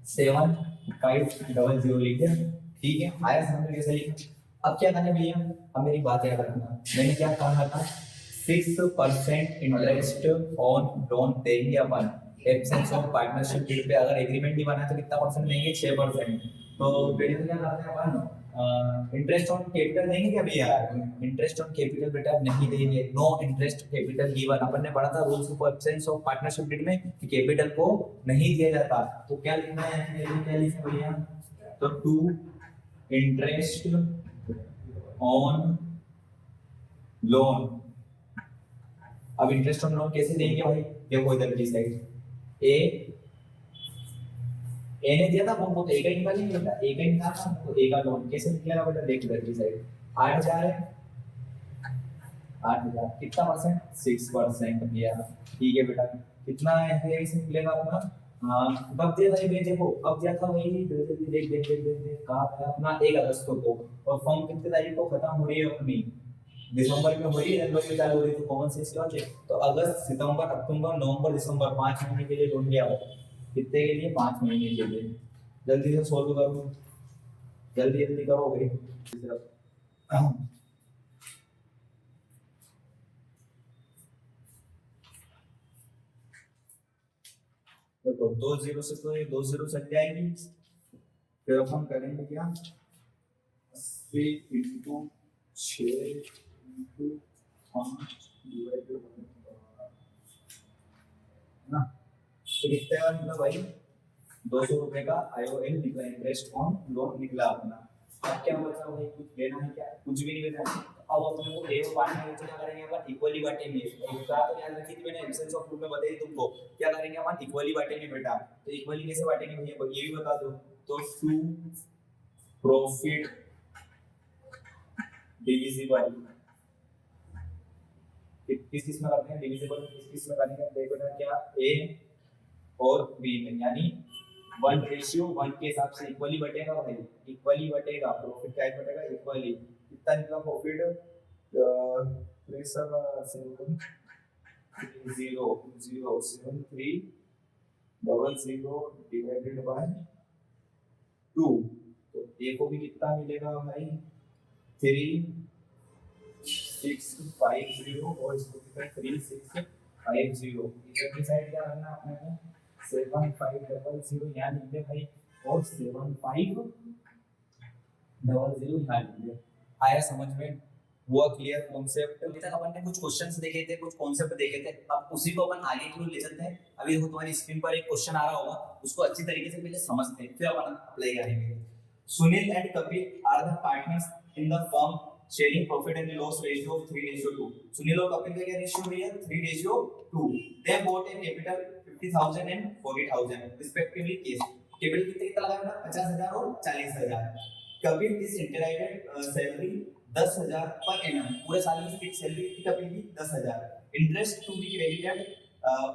7500 लिख दिया, ठीक है। आया समझ में कैसे लिखना? अब क्या करना है भैया, अब मेरी बात याद रखना। मैंने क्या कहा था, 6% इंटरेस्ट ऑन लोन देंगे अपन एब्सेंस ऑफ पार्टनरशिप डीड पे। अगर एग्रीमेंट नहीं बना तो कितना परसेंट देंगे? 6%। तो पहले तो क्या करते हैं अपन, इंटरेस्ट ऑन कैपिटल देंगे क्या भैया? इंटरेस्ट ऑन कैपिटल बेटा नहीं देंगे, नो इंटरेस्ट कैपिटल गिवन। अपन ने पढ़ा था rules of absence of partnership deed में कि कैपिटल को नहीं दिया जाता। तो क्या लिखना है, क्या लिखना है भैया? तो टू इंटरेस्ट ऑन लोन। अब इंटरेस्ट ऑन लोन कैसे देंगे भाई? देखो इधर की साइड ए ने दिया था, वो तो ए का ही निकालेंगे बेटा, ए का ही निकालना। तो ए का लोन कैसे निकलेगा बेटा? देख इधर की साइड 8,000 है, 8,000 कितना परसेंट? 6% भैया, ठीक है बेटा। कितना है इसे निकलेगा अपना? कब दिया था ये? देखो कब दिया था वही, देख कहाँ था अपना 1 अगस्त को। और फॉर्म कितने तारीख को खत्म हो रही है अपनी? दिसंबर में हो रही है, जनवरी में चालू हो रही है। तो कॉमन सेंस क्या होता है? तो अगस्त, सितंबर, अक्टूबर, नवंबर, दिसंबर 5 महीने के लिए लोन लिया हो। कितने के लिए? 5 महीने के लिए। जल्दी से सोल्व करो, जल्दी जल्दी करोगे। देखो 2 0 से तो ये 2 0 सट जाएगी। फिर अपन करेंगे क्या, 80 × 6 × 5 डिवाइडेड ना। तो कितने का निकला भाई? 200 रुपए का IOL निकला, इंटरेस्ट ऑन लोन निकला अपना। अब क्या बचा भाई? कुछ लेना है क्या? कुछ भी नहीं लेना है। अब अपने को ए बांटने में क्या करेंगे अपन? इक्वली बांटेंगे। इसका तो याद रखिए, मैंने एब्सेंस ऑफ रूल में बताई तुमको। क्या करेंगे अपन? इक्वली बांटेंगे बेटा। तो इक्वली कैसे बांटेंगे भैया, ये भी बता दो। तो टू प्रॉफिट डिविजिबल किस में करते हैं? डिविजिबल किस में करेंगे? देखो ना, क्या ए और बी में, यानी 1:1 के हिसाब से इक्वली बटेगा भाई, इक्वली बटेगा। प्रॉफिट क्या बटेगा? इक्वली। कितना निकला प्रॉफिट? प्रेशर 7300730 डिवाइडेड बाय 2, तो ए को भी कितना मिलेगा भाई 3650 और इसको कितना 3650। इधर की साइड क्या करना है अपने को 7500 यहाँ लिख दे भाई और 7500 यहाँ लिख दे। आया समझ में? हुआ क्लियर कॉन्सेप्ट? अभी तक अपन ने कुछ क्वेश्चंस देखे थे, कुछ कॉन्सेप्ट देखे थे, अब उसी को अपन आगे की ओर ले चलते हैं। अभी देखो तुम्हारी स्क्रीन पर एक क्वेश्चन आ रहा होगा, उसको अच्छी तरीके से पहले समझते हैं फिर अपन अप्लाई करेंगे। Sunil and Kapil are the partners in the firm sharing profit and loss ratio of 3:2। Sunil और कपिल का क्या रेशियो भैया 3:2। They bought a capital 50,000 and 40,000 respectively case. Capital कितने कितना लगाया बेटा 50,000 और 40,000। Kapil is interested salary 10,000 per annum, पूरे साल की फिक्स सैलरी कितनी कपिल की 10,000। Interest to be credited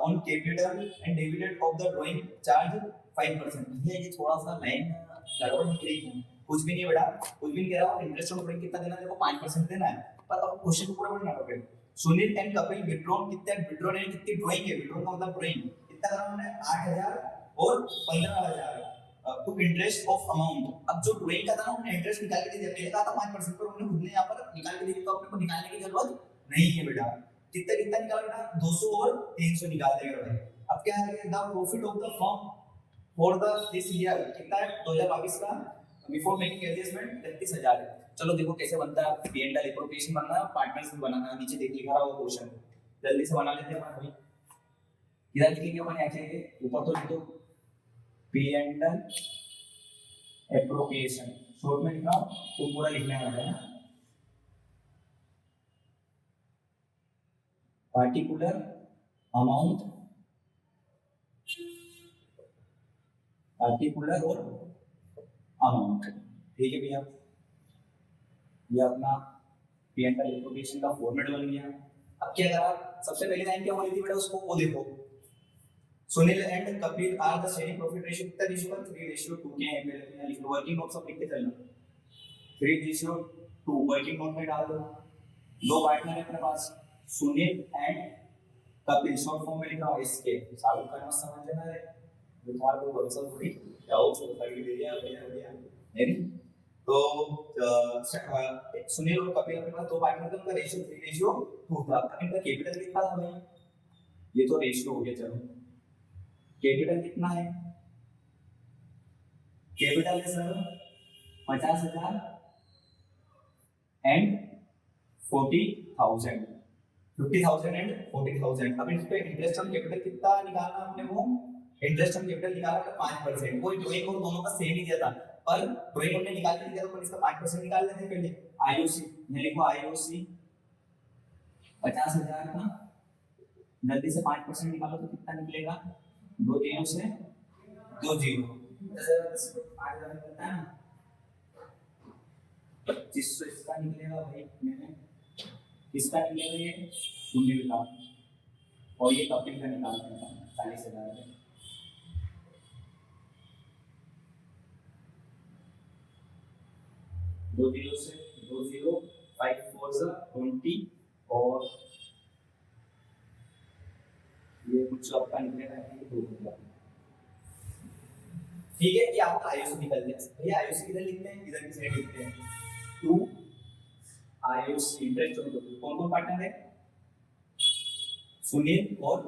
on capital and dividend of the drawing charge 5%। ये थोड़ा सा लाइन गड़बड़ दिख रही है, कुछ भी नहीं बेटा, कुछ भी नहीं कह रहा हूं। इंटरेस्ट ऑन ड्राइंग कितना देना है देखो 5% देना है, पर अब क्वेश्चन को पूरा पढ़ना पड़ेगा। सुनील एंड कपिल विड्रॉन कितने, विड्रॉन है कितनी ड्राइंग है, विड्रॉन का मतलब ड्राइंग कितना कराना है 8,000 और 15,000 टू इंटरेस्ट ऑफ अमाउंट। अब जो ड्राइंग का था ना हमने इंटरेस्ट निकाल के दिया, पहले कहा था 5% पर हमने खुद ने यहां पर निकाल के दिया, तो अपने को निकालने की जरूरत नहीं है बेटा। कितना कितना निकाला बेटा 200 और 300 निकाल देगा भाई। अब क्या है the profit of the firm for the this year कितना है 2022 का बिफोर मेकिंग एडजस्टमेंट 33,000 है। चलो देखो कैसे बनता है, पी&एल एप्रोप्रिएशन बनना है, पार्टनर्स भी बनाना है, नीचे देख लिखा रहा वो क्वेश्चन जल्दी से बना लेते हैं अपन भाई। इधर लिखेंगे अपन ऐसे ऊपर तो लिख दो पी&एल एप्रोप्रिएशन, शॉर्ट में लिखा तो पूरा लिखना है ना। पार्टिकुलर अमाउंट, पार्टिकुलर और अमाउंट, ठीक है भैया। ये अपना पी&एल एप्रोप्रिएशन का फॉर्मेट बन गया। अब क्या करा, सबसे पहली लाइन क्या बोली थी बेटा उसको वो देखो। Sunil and Kapil are the sharing profit ratio कितना रेशियो पर 3:2 के है। पहले लिख लो वर्किंग नोट सब लिख के चलना 3:2 वर्किंग नोट में डाल दो। दो पार्टनर है अपने पास Sunil and Kapil, short form में लिखा हो इसके सारू का मत समझ लेना है, जो तुम्हारे को भरोसा थोड़ी जाओ उसको खरीद दे दिया भैया नहीं। तो सुनील और कपिल अपने पास दो पार्टनर थे, उनका रेशियो 3:2 था। इनका कैपिटल कितना था भाई, ये तो रेशियो हो गया। चलो कैपिटल कितना है, कैपिटल है सर 50,000 एंड 40,000, 50,000 एंड 40,000। अब इस पे इंटरेस्ट ऑन कैपिटल कितना निकालना अपने को, इंटरेस्ट ऑन कैपिटल निकाला था 5%। कोई ड्राइंग और दोनों का सेम ही दिया था, पर ड्राइंग हमने निकाल के दिया तो अपन इसका 5% निकाल लेते हैं पहले। आईओसी मैं लिखो आईओसी 50,000 का, जल्दी से 5% निकालो तो कितना निकलेगा 2 0 से 2 0 जैसे 8,000 निकलता है ना 2500 इसका निकलेगा भाई। मैंने किसका निकलेगा ये सुनील का, और ये कपिल का निकालते हैं 40,000 का। दो 0 से 2 0 5 4 20 और ये कुछ आपका निकलेगा 2 ठीक है। ये आपका आयुष निकल गया। भैया आयुष किधर लिखते हैं, इधर की साइड लिखते हैं 2 आयुष। इंटरेस्ट कौन कौन पार्टनर है सुनील और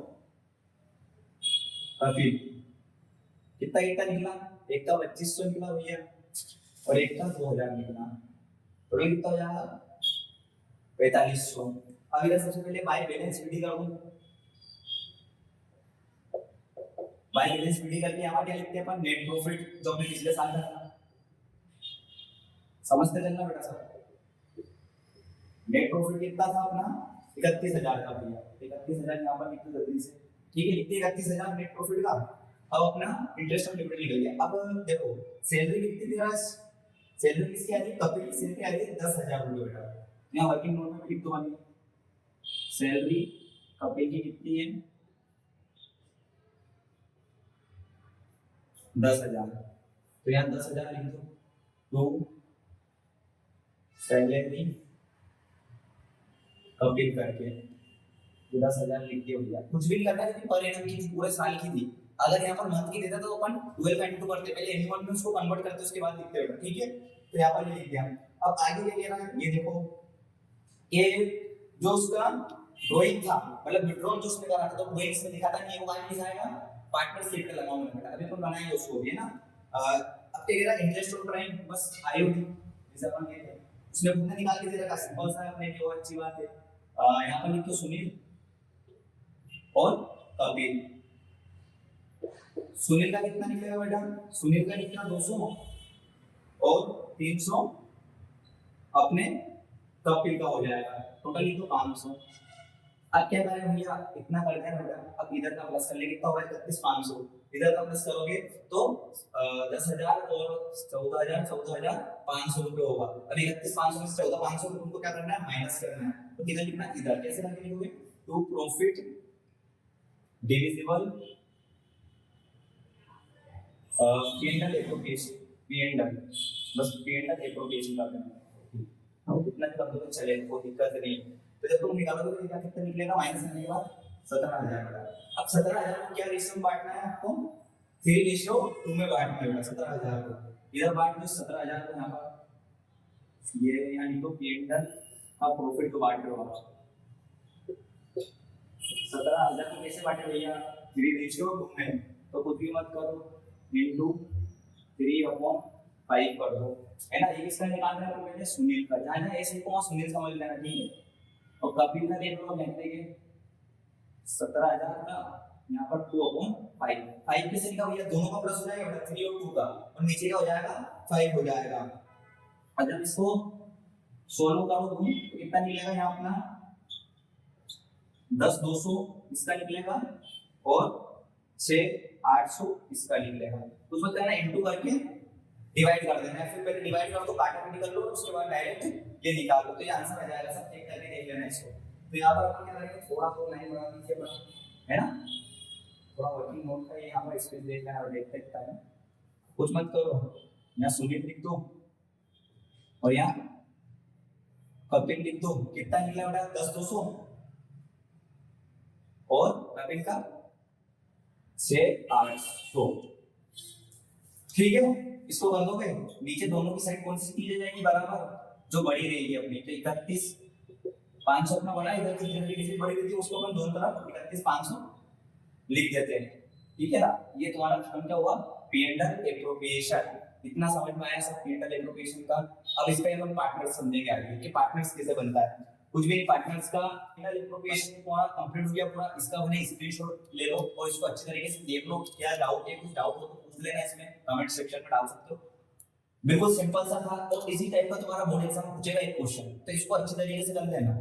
कपिल। कितना कितना निकला, एक का 2500 निकला भैया और एक का 2,000 निकला, तो ये कितना हो जाएगा 4500। अब इधर सबसे पहले बाय बैलेंस विधि कर दूं, बाय बैलेंस विधि करके यहाँ क्या लिखते हैं अपन नेट प्रॉफिट जो हमने पिछले साल का था। समझते चलना बेटा सब। नेट प्रॉफिट कितना था अपना 31,000 का भैया, 31,000 यहाँ पर लिख दो जल्दी से, ठीक है। लिखते 31,000 नेट प्रॉफिट का। अब अपना इंटरेस्ट ऑन कैपिटल निकल गया। अब देखो सैलरी कितनी थी राज, सैलरी किसकी आ रही है कपिल की सैलरी आ रही है 10,000 रुपए बेटा। यहाँ वर्किंग नोट में लिख दो वाली सैलरी कपिल की कितनी है 10,000, तो यहाँ 10,000 लिख दो। तो सैलरी कपिल करके 10,000 लिख दिया भैया। कुछ भी नहीं करना है, पर एनम की पूरे साल की थी। अगर यहाँ पर मंथ की देता तो अपन 12 का इंटू करते, पहले एनी मंथ में उसको कन्वर्ट करते, उसके बाद लिखते बेटा, ठीक है। तो यहाँ पर ये लिख दिया। अब आगे क्या लेना है, ये देखो, ये जो उसका ड्राइंग था, मतलब विड्रॉल जो उसने करा था, तो ड्राइंग्स में लिखा था कि ये वो लिखा आएगा पार्टनरशिप का लगाऊंगा बेटा, अभी अपन बनाएंगे उसको भी, है ना। अब तेरा इंटरेस्ट और प्राइम बस आई होगी, जैसे अपन कहते हैं, उसने बुक निकाल के दे रखा, सिंपल सा है अपने लिए, वो अच्छी बात है। यहाँ पर लिखो सुनील और कपिल। सुनील का कितना निकलेगा बेटा, सुनील का निकला 200 और 300 अपने कपिल का हो जाएगा, टोटली तो 500। अब क्या करें भैया, इतना कर देना बेटा, अब इधर का प्लस कर लेंगे, कितना होगा 31,500, इधर का प्लस करोगे तो 10,000 और 14,000, 14,500 रुपये होगा। अब 31,500 में 14,500 तुमको क्या करना है, माइनस करना है, तो किधर लिखना है, इधर। कैसे करके लिखोगे, to profit divisible P&L appropriation, P&L, बस P&L एप्रोप्रिएशन कर देना, अब कितना कर दो चले, कोई दिक्कत नहीं। तो जब तुम निकालोगे तो क्या कितना निकलेगा, माइनस करने के बाद 17,000 बेटा। अब 17,000 को क्या रेशियो में बांटना है आपको, 3:2 में बांटना है बेटा 17,000 को। इधर बांट दो 17,000 को, यहाँ पर ये यहाँ लिखो P&L का प्रॉफिट को बांट रहे हो आप। 17,000 को कैसे बांटे भैया, 3:2 में, तो कुछ भी मत करो, इंटू 3/5 कर दो, है ना। ये किसका निकालना है, तो मैंने सुनील का, जहाँ जहाँ ऐसे को सुनील समझ लेना, ठीक है। और कपिल का देख लो, कहते हैं 17,000 का, यहाँ पर 2/5, 5 कैसे लिखा भैया, दोनों का प्लस हो जाएगा बेटा, 3 और 2 का, और नीचे का हो जाएगा 5 हो जाएगा। अगर इसको सोल्व करो तुम तो कितना निकलेगा, यहाँ अपना 10,200 इसका निकलेगा और 6,800 इसका निकलेगा। तो उसमें क्या है, इनटू करके डिवाइड कर देना है, फिर पहले डिवाइड करो तो काटाकाटी कर लो, उसके बाद डायरेक्ट ये निकाल लो, तो ये आंसर आ जाएगा। सब चेक करके देख लेना इसको। तो यहाँ पर अपन क्या करेंगे, थोड़ा तो लाइन बढ़ा दीजिए अपना, है ना, थोड़ा वर्किंग नोट का यहाँ पर स्पेस देख लेना, और देख सकता है, कुछ मत करो, यहाँ सुनील लिख दो और यहाँ कपिल लिख दो। कितना निकला बेटा, 10,200 और कपिल का 6,800, ठीक है। इसको कर दोगे, नीचे दोनों की साइड कौन सी की जाएगी बराबर, जो बड़ी रहेगी अपनी, तो 31,500 अपना बड़ा, इधर की डिजिट बड़ी रहती है, उसको अपन दोनों तरफ 31,500 लिख देते हैं, ठीक है ना। ये तुम्हारा खत्म क्या हुआ, P&L एप्रोप्रिएशन। इतना समझ में आया सब P&L एप्रोप्रिएशन का। अब इसका हम पार्टनर्स समझेंगे आगे कि पार्टनर्स कैसे बनता है। कुछ भी नहीं, पार्टनर्स का P&L एप्रोप्रिएशन पूरा कंप्लीट हो गया पूरा। इसका बने स्क्रीनशॉट ले लो और इसको अच्छी तरीके से देख लो, क्या डाउट है, कुछ डाउट हो तो पूछ लेना, इसमें कमेंट सेक्शन में डाल सकते हो। बिल्कुल सिंपल सा था, और इसी टाइप का तुम्हारा बोर्ड एग्जाम पूछेगा एक क्वेश्चन, तो इसको अच्छी तरीके से कर लेना।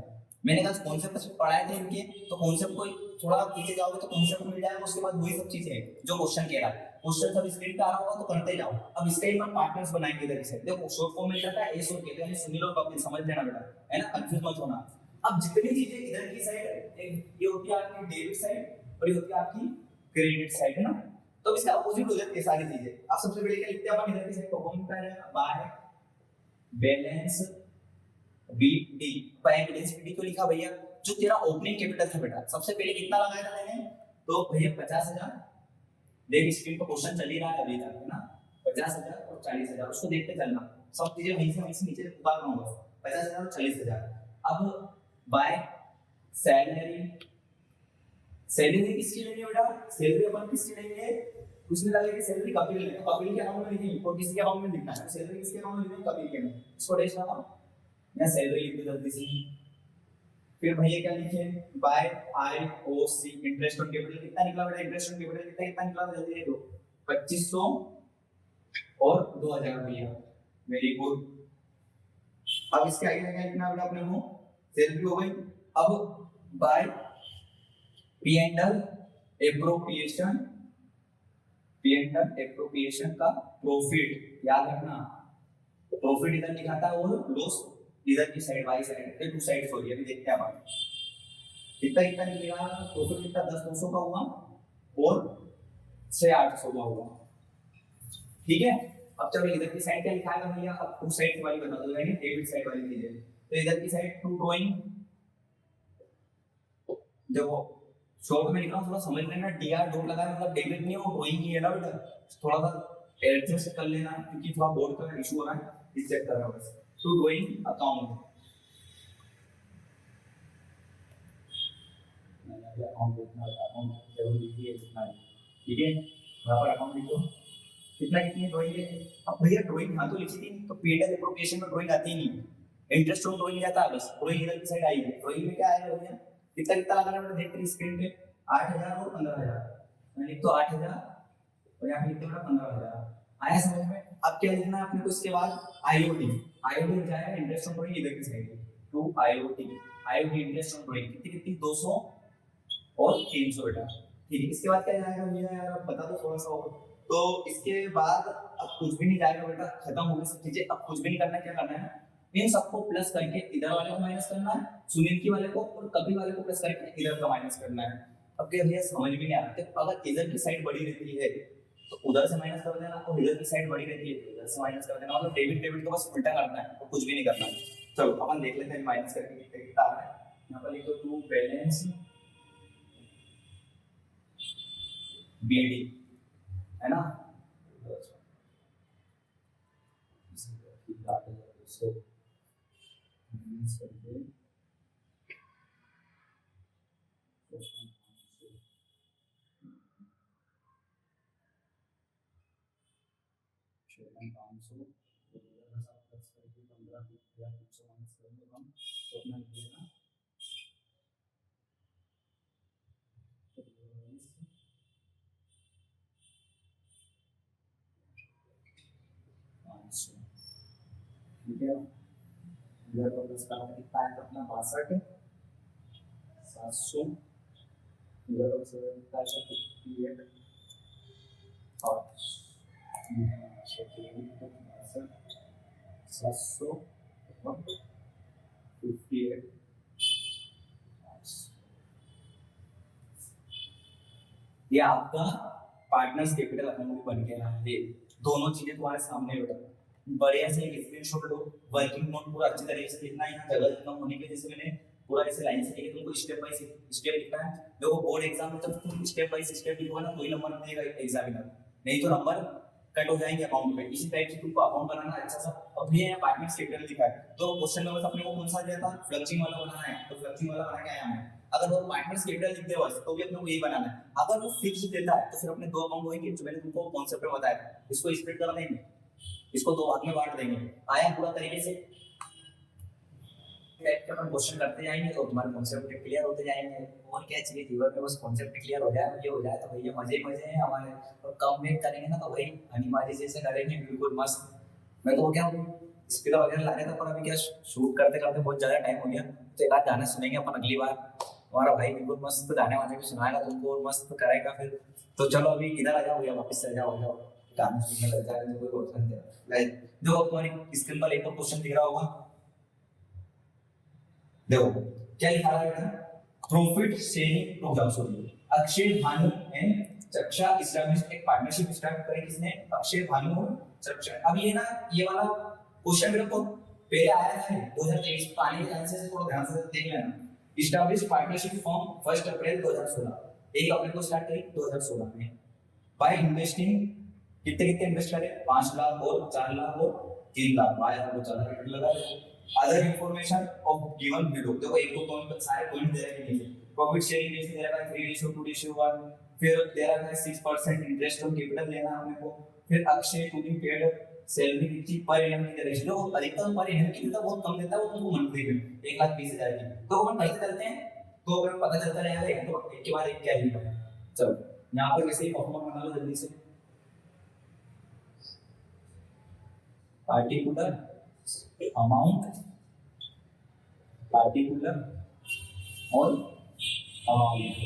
मैंने कहा कॉन्सेप्ट पढ़ाए थे इनके, तो कॉन्सेप्ट को थोड़ा पीछे जाओगे तो कॉन्सेप्ट मिल जाएगा, उसके बाद वही सब चीजें जो क्वेश्चन कह रहा है, क्वेश्चन सब स्क्रीन पे आ रहा होगा तो करते जाओ। अब इसका एक बार पार्टनर्स बनाएंगे इधर से, देखो शॉर्ट फॉर्म मिल जाता है, ए शॉर्ट कहते हैं, सुनील और कपिल, समझ लेना बेटा, है ना, कंफ्यूज मत होना। अब जितनी चीजें इधर की साइड, ये होती है आपकी डेबिट साइड और ये होती है आपकी क्रेडिट साइड, है ना। तो इसका अपोजिट हो जाती है सारी चीजें। अब सबसे पहले क्या लिखते हैं अपन, इधर की साइड परफॉर्म कर रहे हैं, by balance BD, bank balance BD क्यों लिखा भैया, जो तेरा ओपनिंग कैपिटल था बेटा, सबसे पहले कितना लगाया था मैंने, तो भैया 50,000, देख स्क्रीन पर क्वेश्चन चल ही रहा है अभी तक, है ना, 50,000 और 40,000, उसको देखते चलना, सब चीजें वहीं से नीचे उतार रहा हूँ, 50,000 और 40,000। अब बाय सैलरी, सैलरी किसकी लेनी है बेटा, सैलरी अपन किसकी लेंगे, उसने लगा कि सैलरी कपिल ने, तो कपिल के अकाउंट में लिखेंगे और किसी के अकाउंट में लिखना है, सैलरी किसके अकाउंट में लिखेंगे, कपिल के में, इसको डेश लगा, मैं सैलरी लिख दो जल्दी से। फिर भैया क्या लिखे, by IOC, interest on capital कितना निकला बेटा, इंटरेस्ट ऑन कैपिटल कितना निकला जल्दी देखो, 2,500 और 2,000 भैया, वेरी गुड। अब इसके आगे क्या लिखना बेटा अपने को, सैलरी हो गई। अब by P&L appropriation, P&L appropriation का प्रॉफिट, याद रखना प्रॉफिट इधर लिखा था और लॉस इधर की side, by side, to side sorry, अभी देखते हैं अपन कितना कितना निकलेगा, प्रॉफिट कितना 10,200 का हुआ और 6,800 का हुआ, ठीक है। अब चलो इधर की साइड क्या लिखा है भैया, अब टू साइड वाली बता दो, यानी डेबिट साइड वाली चीजें, तो इधर की साइड टू ड्राइंग देखो शॉर्ट में लिख रहा हूँ, थोड़ा समझ लेना, डीआर डॉट लगाया मतलब डेबिट नहीं, वो ड्राइंग ही है ना बेटा, थोड़ा सा एडजस्ट कर लेना क्योंकि थोड़ा बोर्ड का इशू हो रहा है, इस चेक कर रहा हूँ बस। तो ड्राइंग अकाउंट, अकाउंट लिखना, अकाउंट जरूर लिखिए कितना है, ठीक है, यहाँ पर अकाउंट लिखो कितना, कितनी ड्राइंग है। अब भैया ड्राइंग यहाँ तो लिखी थी, तो पीडल एप्रोप्रिएशन में ड्राइंग आती ही नहीं, इंटरेस्ट ऑन ड्राइंग जाता है बस, ड्राइंग इधर की साइड आएगी। ड्राइंग में क्या आएगा भैया, कितना कितना लगाना है देख रही स्क्रीन पे, 8,000 और 15,000, मैं लिख तो 8,000 और यहाँ पे लिख दो 15,000, आया समझ में। अब क्या लिखना है अपने को इसके बाद, आईओटी, आईओटी हो जाएगा इंटरेस्ट ऑन ड्राइंग इधर की side, to IOT, IOT interest on drawing कितनी कितनी 200 और 300 बेटा, ठीक है। इसके बाद क्या जाएगा भैया, यार आप बता दो थोड़ा सा और। तो इसके बाद अब कुछ भी नहीं जाएगा बेटा, खत्म हो गई सब चीजें, अब कुछ भी नहीं करना है, क्या करना है, इन सबको प्लस करके इधर वाले को माइनस करना है, सुनील की वाले को और कपिल वाले को प्लस करके इधर का माइनस करना है। अब क्या भैया समझ में नहीं आ रहा, तो अगर इधर की साइड बड़ी रहती है तो उधर से माइनस कर देना, और इधर की साइड बड़ी रहती है तो इधर से माइनस कर देना, मतलब डेबिट डेबिट को बस उल्टा करना है और कुछ भी नहीं करना है। चलो अपन देख लेते हैं माइनस करके कितना आ रहा है। यहाँ पर लिखो टू बैलेंस बीडी, है ना, ठीक है, इधर का प्लस करना कितना है अपना 62, 700, इधर का कितना है 58 और 700 58। ये आपका पार्टनर्स कैपिटल अकाउंट बन गया है, दोनों चीजें तुम्हारे सामने बेटा, बढ़िया से एक स्क्रीनशॉट लो, वर्किंग नोट पूरा अच्छी तरीके से लिखना है, यहाँ जगह कम होने के जैसे मैंने पूरा ऐसे लाइन से लेके तुमको स्टेप बाय स्टेप लिखना है। देखो बोर्ड एग्जाम में जब तुम स्टेप बाय स्टेप लिखोगे ना, कोई नंबर देगा एग्जामिनर, नहीं तो नंबर कट हो जाएंगे अकाउंट में। इसी टाइप से तुमको अकाउंट बनाना अच्छा सा। अब ये पार्टनर्स कैपिटल लिखा है, तो क्वेश्चन में बस अपने को कौन सा दिया था, फ्लक्सिंग वाला बनाना है, तो फ्लक्सिंग वाला बना के आया मैं। अगर वो पार्टनर्स कैपिटल लिख दे बस, तो भी अपने को यही बनाना है। अगर वो फिक्स देता है तो फिर अपने दो अकाउंट होंगे, जो मैंने तुमको कॉन्सेप्ट में बताया था, इसको स्प्लिट कर देंगे, इसको दो भाग में बांट देंगे। आया पूरा तरीके से, टाइप के अपन क्वेश्चन करते जाएंगे तो तुम्हारे कॉन्सेप्ट क्लियर होते जाएंगे। और क्या चाहिए जीवन में, बस कॉन्सेप्ट क्लियर हो जाए, ये हो जाए तो भैया मजे ही मजे हैं हमारे। और कम में करेंगे ना तो भाई अनिवार्य जैसे करेंगे बिल्कुल मस्त। मैं तो क्या स्पीकर वगैरह लाने था, पर अभी क्या शूट करते करते बहुत ज्यादा टाइम हो गया, तो एक आध गाना सुनेंगे अपन अगली बार। हमारा भाई बिल्कुल मस्त गाने वाने भी सुनाएगा तुमको और मस्त करेगा फिर। तो चलो अभी इधर आ जाओ भैया, वापस से जाओ जाओ, गाने सुनने लग जाएगा तो कोई क्वेश्चन दे। देखो तुम्हारी स्क्रीन पर एक तो क्वेश्चन दिख रहा होगा, देखो क्या लिखा है बेटा, profit sharing programme. Sorry, Akshay Bhanu and Chaksha establish एक पार्टनरशिप स्टार्ट करी किसने, अक्षय भानु और चक्षा। अब ये ना ये वाला क्वेश्चन मेरे को पहले आया था 2023 में, पानी के आंसर से थोड़ा ध्यान से देख लेना। एस्टैब्लिश पार्टनरशिप फॉर्म 1 अप्रैल 2016, 1 अप्रैल को स्टार्ट करी 2016 में। बाय इन्वेस्टिंग कितने कितने इन्वेस्ट करे, 5 लाख और 4 लाख और 3 लाख, बाय को 4 लाख लगा। Other information of given video, देखो एक तो पॉइंट सारे पॉइंट दे रखे हैं। प्रॉफिट शेयरिंग रेशियो दे रखा है 3:2:1, फिर दे रखा है 6% इंटरेस्ट ऑन कैपिटल लेना हमने को, फिर Akshay to be paid salary कितनी पर एनम की रेशियो, वो अधिकतम पर एनम की देता, बहुत कम देता है वो तुमको मंथली में 1,20,000 की। तो अपन कैसे करते हैं, तो अगर पता चलता रहेगा तो एक के बाद एक क्या लिखा है। चलो यहां पर वैसे ही परफॉर्मेंस बना लो जल्दी से। पार्टिकुलर अमाउंट, पार्टिकुलर और अमाउंट,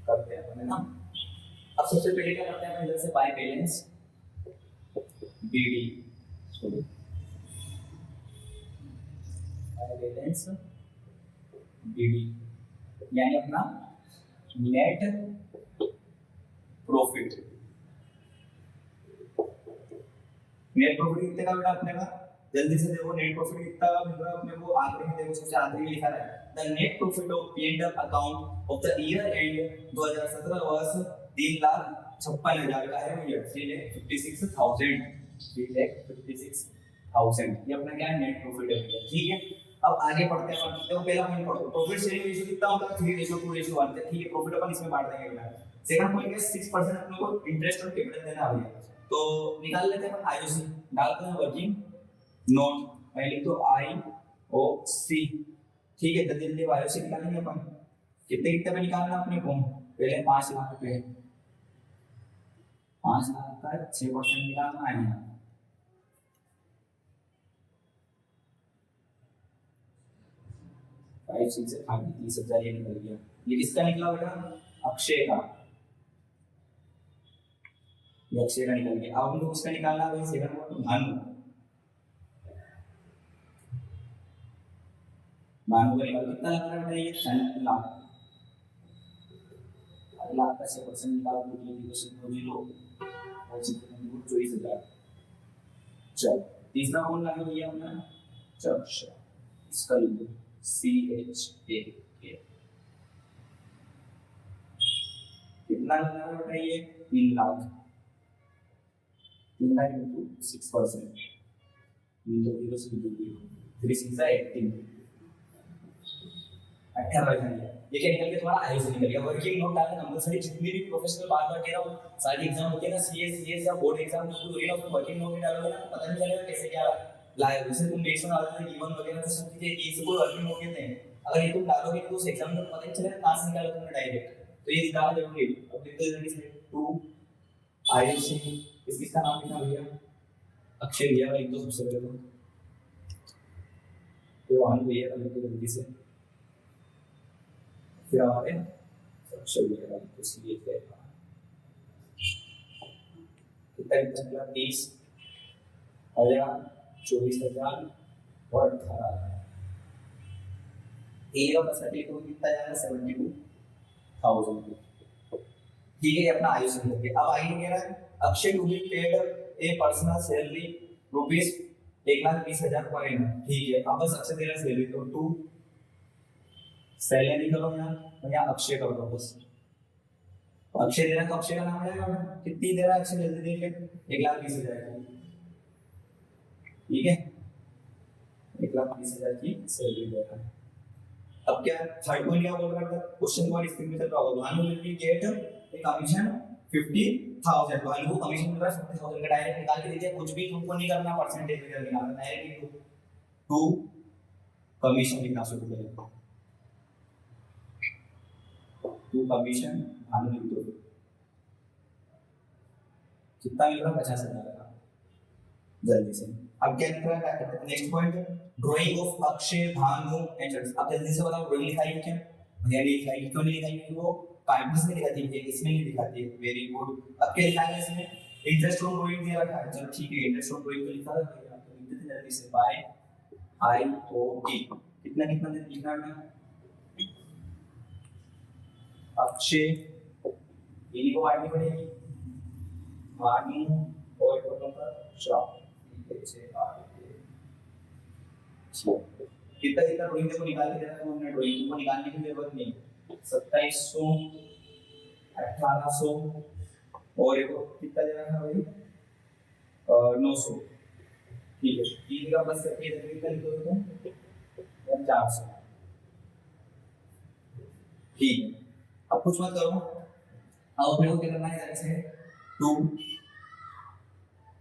करते हैं अपन ना। अब सबसे पहले क्या करते हैं अपन, इधर से by balance BD, sorry by balance BD, यानी अपना नेट प्रॉफिट, नेट प्रॉफिट कितने का बेटा अपने का, जल्दी से देखो नेट प्रॉफिट कितना का मिल रहा है अपने को, आखिरी में देखो सबसे आखिरी में लिखा है the net profit of P&L account of the year and 2017 was 3,56,000 का है भैया, 3,56,000, 3,56,000 ये अपना क्या है नेट प्रॉफिट है भैया, ठीक है। अब आगे पढ़ते हैं, देखो पहला पॉइंट पढ़ो, प्रॉफिट शेयरिंग रेशियो कितना होता है 3:2:1, ठीक है, प्रॉफिट अपन इसमें बांट देंगे बेटा। सेकंड पॉइंट है 6% अपने को इंटरेस्ट और कैपिटल देना है भैया, तो निकाल लेते हैं अपन आईओसी, डालते हैं वर्किंग नोट, मैं लिख दो IOC, ठीक है, जल्दी जल्दी आईओसी निकालेंगे अपन, कितने कितने पे निकालना अपने को, पहले 5 लाख रुपए, 5 लाख का 6% निकालना है यहाँ, 5 6 से 30,000 ये निकल गया, ये किसका निकला बेटा, अक्षय का, ये अक्षय का निकल गया। अब हम लोग उसका निकालना है सेकंड पॉइंट भानु, भानु का निकाल कितना लग रहा है ये 3 लाख, 3 लाख का 6% निकाल दो, ये तो सिर्फ 0 और 24,000। चल तीसरा कौन लागे भैया अपना, चल इसका लिख दो CHAK, कितना लगा बेटा ये 3 लाख, 3 लाख इंटू 6%, 0 से 3 6 18, 18,000, ये क्या निकल गया तुम्हारा आईओसी निकल गया। वर्किंग नोट डालना कंपलसरी, जितनी भी प्रोफेशनल बार बार कह रहा हूँ सारी एग्जाम होती है ना, सीए या बोर्ड एग्जाम जो हो रही है उसमें वर्किंग नोट डालोगे ना पता नहीं चलेगा कैसे क्या लाए, जैसे तुम नेक्स्ट में आते थे गिवन वगैरह तो सब चीजें ये सब वर्किंग नोट कहते हैं, अगर ये तुम डालोगे तो उस एग्जाम में पता नहीं चलेगा कहां से निकाला तुमने डायरेक्ट, तो ये निकालना जरूरी है। अब देखते हैं जल्दी से 2 आईओसी, इसका नाम लिखा भैया अक्षय भैया, एक दो सबसे पहले तो वहां भैया का लिख दो जल्दी से, फिर हमारे अक्षय भैया का तो सीए पे कितना निकला 30,000, 24,000 और 18,000, ए का परसेंटेज तो कितना जाएगा 72,000, ठीक है, ये अपना आयुष निकल गया। अब आगे कह रहा है Akshay to be paid a personal salary rupees 1,20,000 per annum, ठीक है, अब बस अक्षय दे रहा है सैलरी, तो 2 सैलरी करो यहाँ अक्षय कर दो बस, अक्षय दे रहा है तो अक्षय का नाम आएगा, कितनी दे रहा है अक्षय जल्दी देख ले, 1,20,000, ठीक है, 1,20,000 की सैलरी दे रहा है। अब क्या थर्ड पॉइंट क्या बोल रहा था, क्वेश्चन तुम्हारी स्क्रीन में चल रहा होगा, Bhanu will be gate a commission 50,000, Bhanu को कमीशन मिल रहा है 50,000 का, डायरेक्ट निकाल के दीजिए, कुछ भी तुमको नहीं करना, परसेंटेज वगैरह निकालना, डायरेक्ट टू कमीशन लिखना शुरू करें, टू कमीशन भानु लिख दो, कितना मिल रहा है 50,000 का, जल्दी से। अब क्या लिख रहा है next point, drying of Akshay Bhanu and, अब जल्दी से बताओ ड्राइंग लिखाई है क्या, भैया नहीं लिखाई, क्यों नहीं लिखाई, क्योंकि वो कार्टून्स में दिखाती है, इसमें नहीं दिखाती है, वेरी गुड। अब क्या लिखा है इसमें, इंटरेस्ट ऑन ड्राइंग दिया रखा है, चलो ठीक है, इंटरेस्ट ऑन ड्राइंग तो लिखा है भैया, तो लिख देते जल्दी से बाय IOT, कितना कितना लिखना है अक्षय, इन्हीं को आगे बढ़ेगी भानु और शॉप, कितना कितना ड्राइंग देखो निकाल के देना है, हमने ड्राइंग को निकालने की जरूरत नहीं, 2700, 1800 और एक कितना देना है भाई 900, ठीक है, 3 का बस करके कितना लिख दो तो 400, ठीक है। अब कुछ मत करो, अब अपने को क्या करना है जैसे to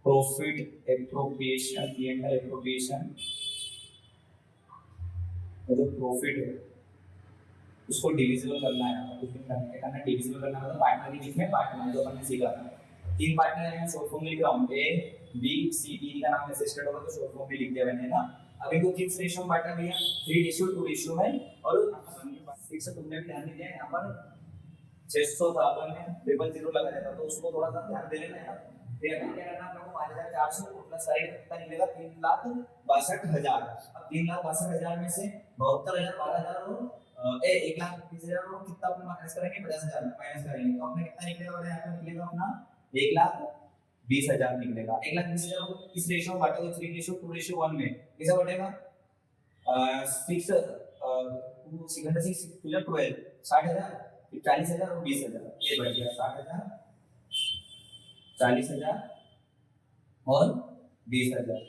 profit appropriation, P&L appropriation, जो प्रॉफिट है उसको डिविजिबल करना है, कुछ भी करना है, डिविजिबल करना मतलब पार्टनर के बीच में पार्टनर जो हमने सीखा था, 3 पार्टनर है, शॉर्ट फॉर्म में लिख रहा हूं A B C D का नाम ऐसे स्टार्ट होगा तो शॉर्ट फॉर्म में लिख दिया मैंने ना। अब इनको किस रेशियो में बांटा भैया, 3:2 रेशियो में, और ठीक से तुमने भी ध्यान दिया है, यहाँ पर 600 था अपन ने 000 लगा देता, तो उसको थोड़ा सा ध्यान दे लेना है। फिर अभी क्या करना है, 5,400 प्लस साइड कितना निकलेगा 3,62,000। अब 3,62,000 में से 72,000 12,000 और 1,20,000 और कितना अपन माइनस करेंगे 50,000 माइनस करेंगे, तो अपने कितना निकलेगा, यहाँ पे निकलेगा अपना 20,000 निकलेगा। 1,20,000 को इस रेशियो में बांटा तो 3:2:1 में कैसे बटेगा? 6 6 12 60,000, 40,000 और 20,000, ये बढ़ गया 60,000, 40,000 और 20,000।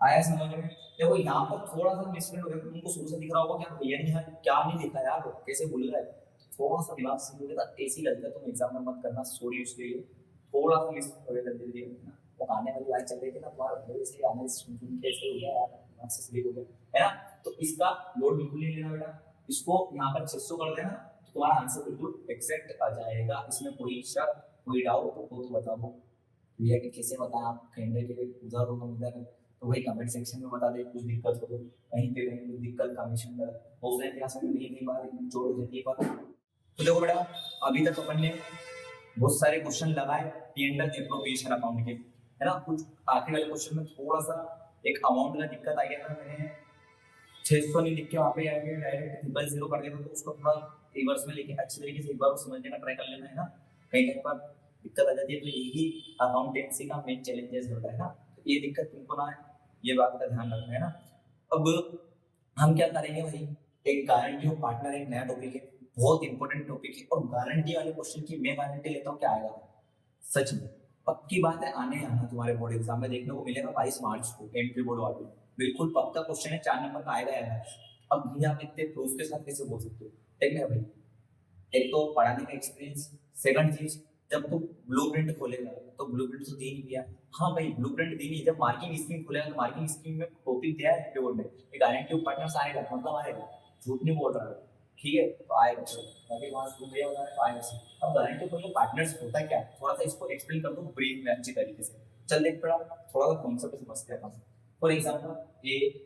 आया समझ में? देखो यहाँ पर थोड़ा सा मिसप्रिंट हो गया, तुमको शुरू से दिख रहा होगा कि भैया ने यहाँ क्या नहीं लिखा यार, कैसे भूल रहा है, थोड़ा सा दिमाग से भूल गया, ऐसी गलती तुम एग्जाम में मत करना, सॉरी उसके लिए। थोड़ा सा मिस हो गया जल्दी ना, वो आने वाली बात चल रही थी ना तुम्हारा, वजह से आने सुन के ऐसे हो गया यार, दिमाग से स्लिप हो गया है ना। तो इसका लोड बिल्कुल नहीं लेना बेटा, इसको यहाँ पर 600 कर देना तो तुम्हारा आंसर बिल्कुल एग्जैक्ट आ जाएगा, इसमें कोई शक कोई डाउट हो तो बताओ भैया कि कैसे बताएं आप, कैमरे के उधर हो हम इधर, तो वही कमेंट सेक्शन में बता दे, कुछ दिक्कत हो तो कहीं पे कहीं कुछ दिक्कत कमीशन का ऑफलाइन क्लास में नहीं बात जोड़ हो जाती है पर। तो देखो बेटा अभी तक अपन ने बहुत सारे क्वेश्चन लगाए P&L एप्रोप्रिएशन अकाउंट के, है ना। कुछ आखिरी वाले क्वेश्चन में थोड़ा सा एक अमाउंट का दिक्कत आ गया था, मैंने 600 नहीं लिख के वहाँ पे आगे डायरेक्ट 000 कर दिया था, तो उसको थोड़ा रिवर्स में लेके अच्छी तरीके से एक बार समझने का ट्राई कर लेना है ना, कहीं कहीं पर दिक्कत आ जाती है। तो यही अकाउंटेंसी का मेन चैलेंजेस होता है ना, तो ये दिक्कत तुमको ना है, ये बात का ध्यान रखना है ना। अब हम क्या करेंगे भाई, एक गारंटी ऑफ पार्टनर एक नया टॉपिक है, बहुत इंपॉर्टेंट टॉपिक है, और गारंटी वाले क्वेश्चन की मैं गारंटी लेता हूँ क्या आएगा, सच में पक्की बात है, आने आना तुम्हारे बोर्ड एग्जाम में देखने को मिलेगा 22 मार्च को एंट्री बोर्ड वाले, बिल्कुल पक्का क्वेश्चन है, 4 नंबर का आएगा यार। अब भैया आप इतने प्रूफ के साथ कैसे बोल सकते हो, ठीक है भाई, एक तो पढ़ाने का एक्सपीरियंस, सेकंड चीज जब तू ब्लूप्रिंट खोलेगा तो ब्लूप्रिंट तो दे नहीं दिया, हाँ भाई ब्लूप्रिंट दी नहीं, जब मार्किंग स्कीम खोलेगा तो मार्किंग स्कीम में टॉपिक दिया है बोर्ड में, एक गारंटी ऑफ पार्टनर्स आएगा, मतलब आएगा, झूठ नहीं बोल रहा है, ठीक है, तो आएगा बाकी वहां तुम भैया बता रहे तो आएगा। अब गारंटी ऑफ पार्टनर्स होता है क्या, थोड़ा सा इसको एक्सप्लेन कर दो ब्रीफ में अच्छी तरीके से, चल देख पड़ा थोड़ा सा कॉन्सेप्ट समझते हैं। फॉर एग्जांपल ए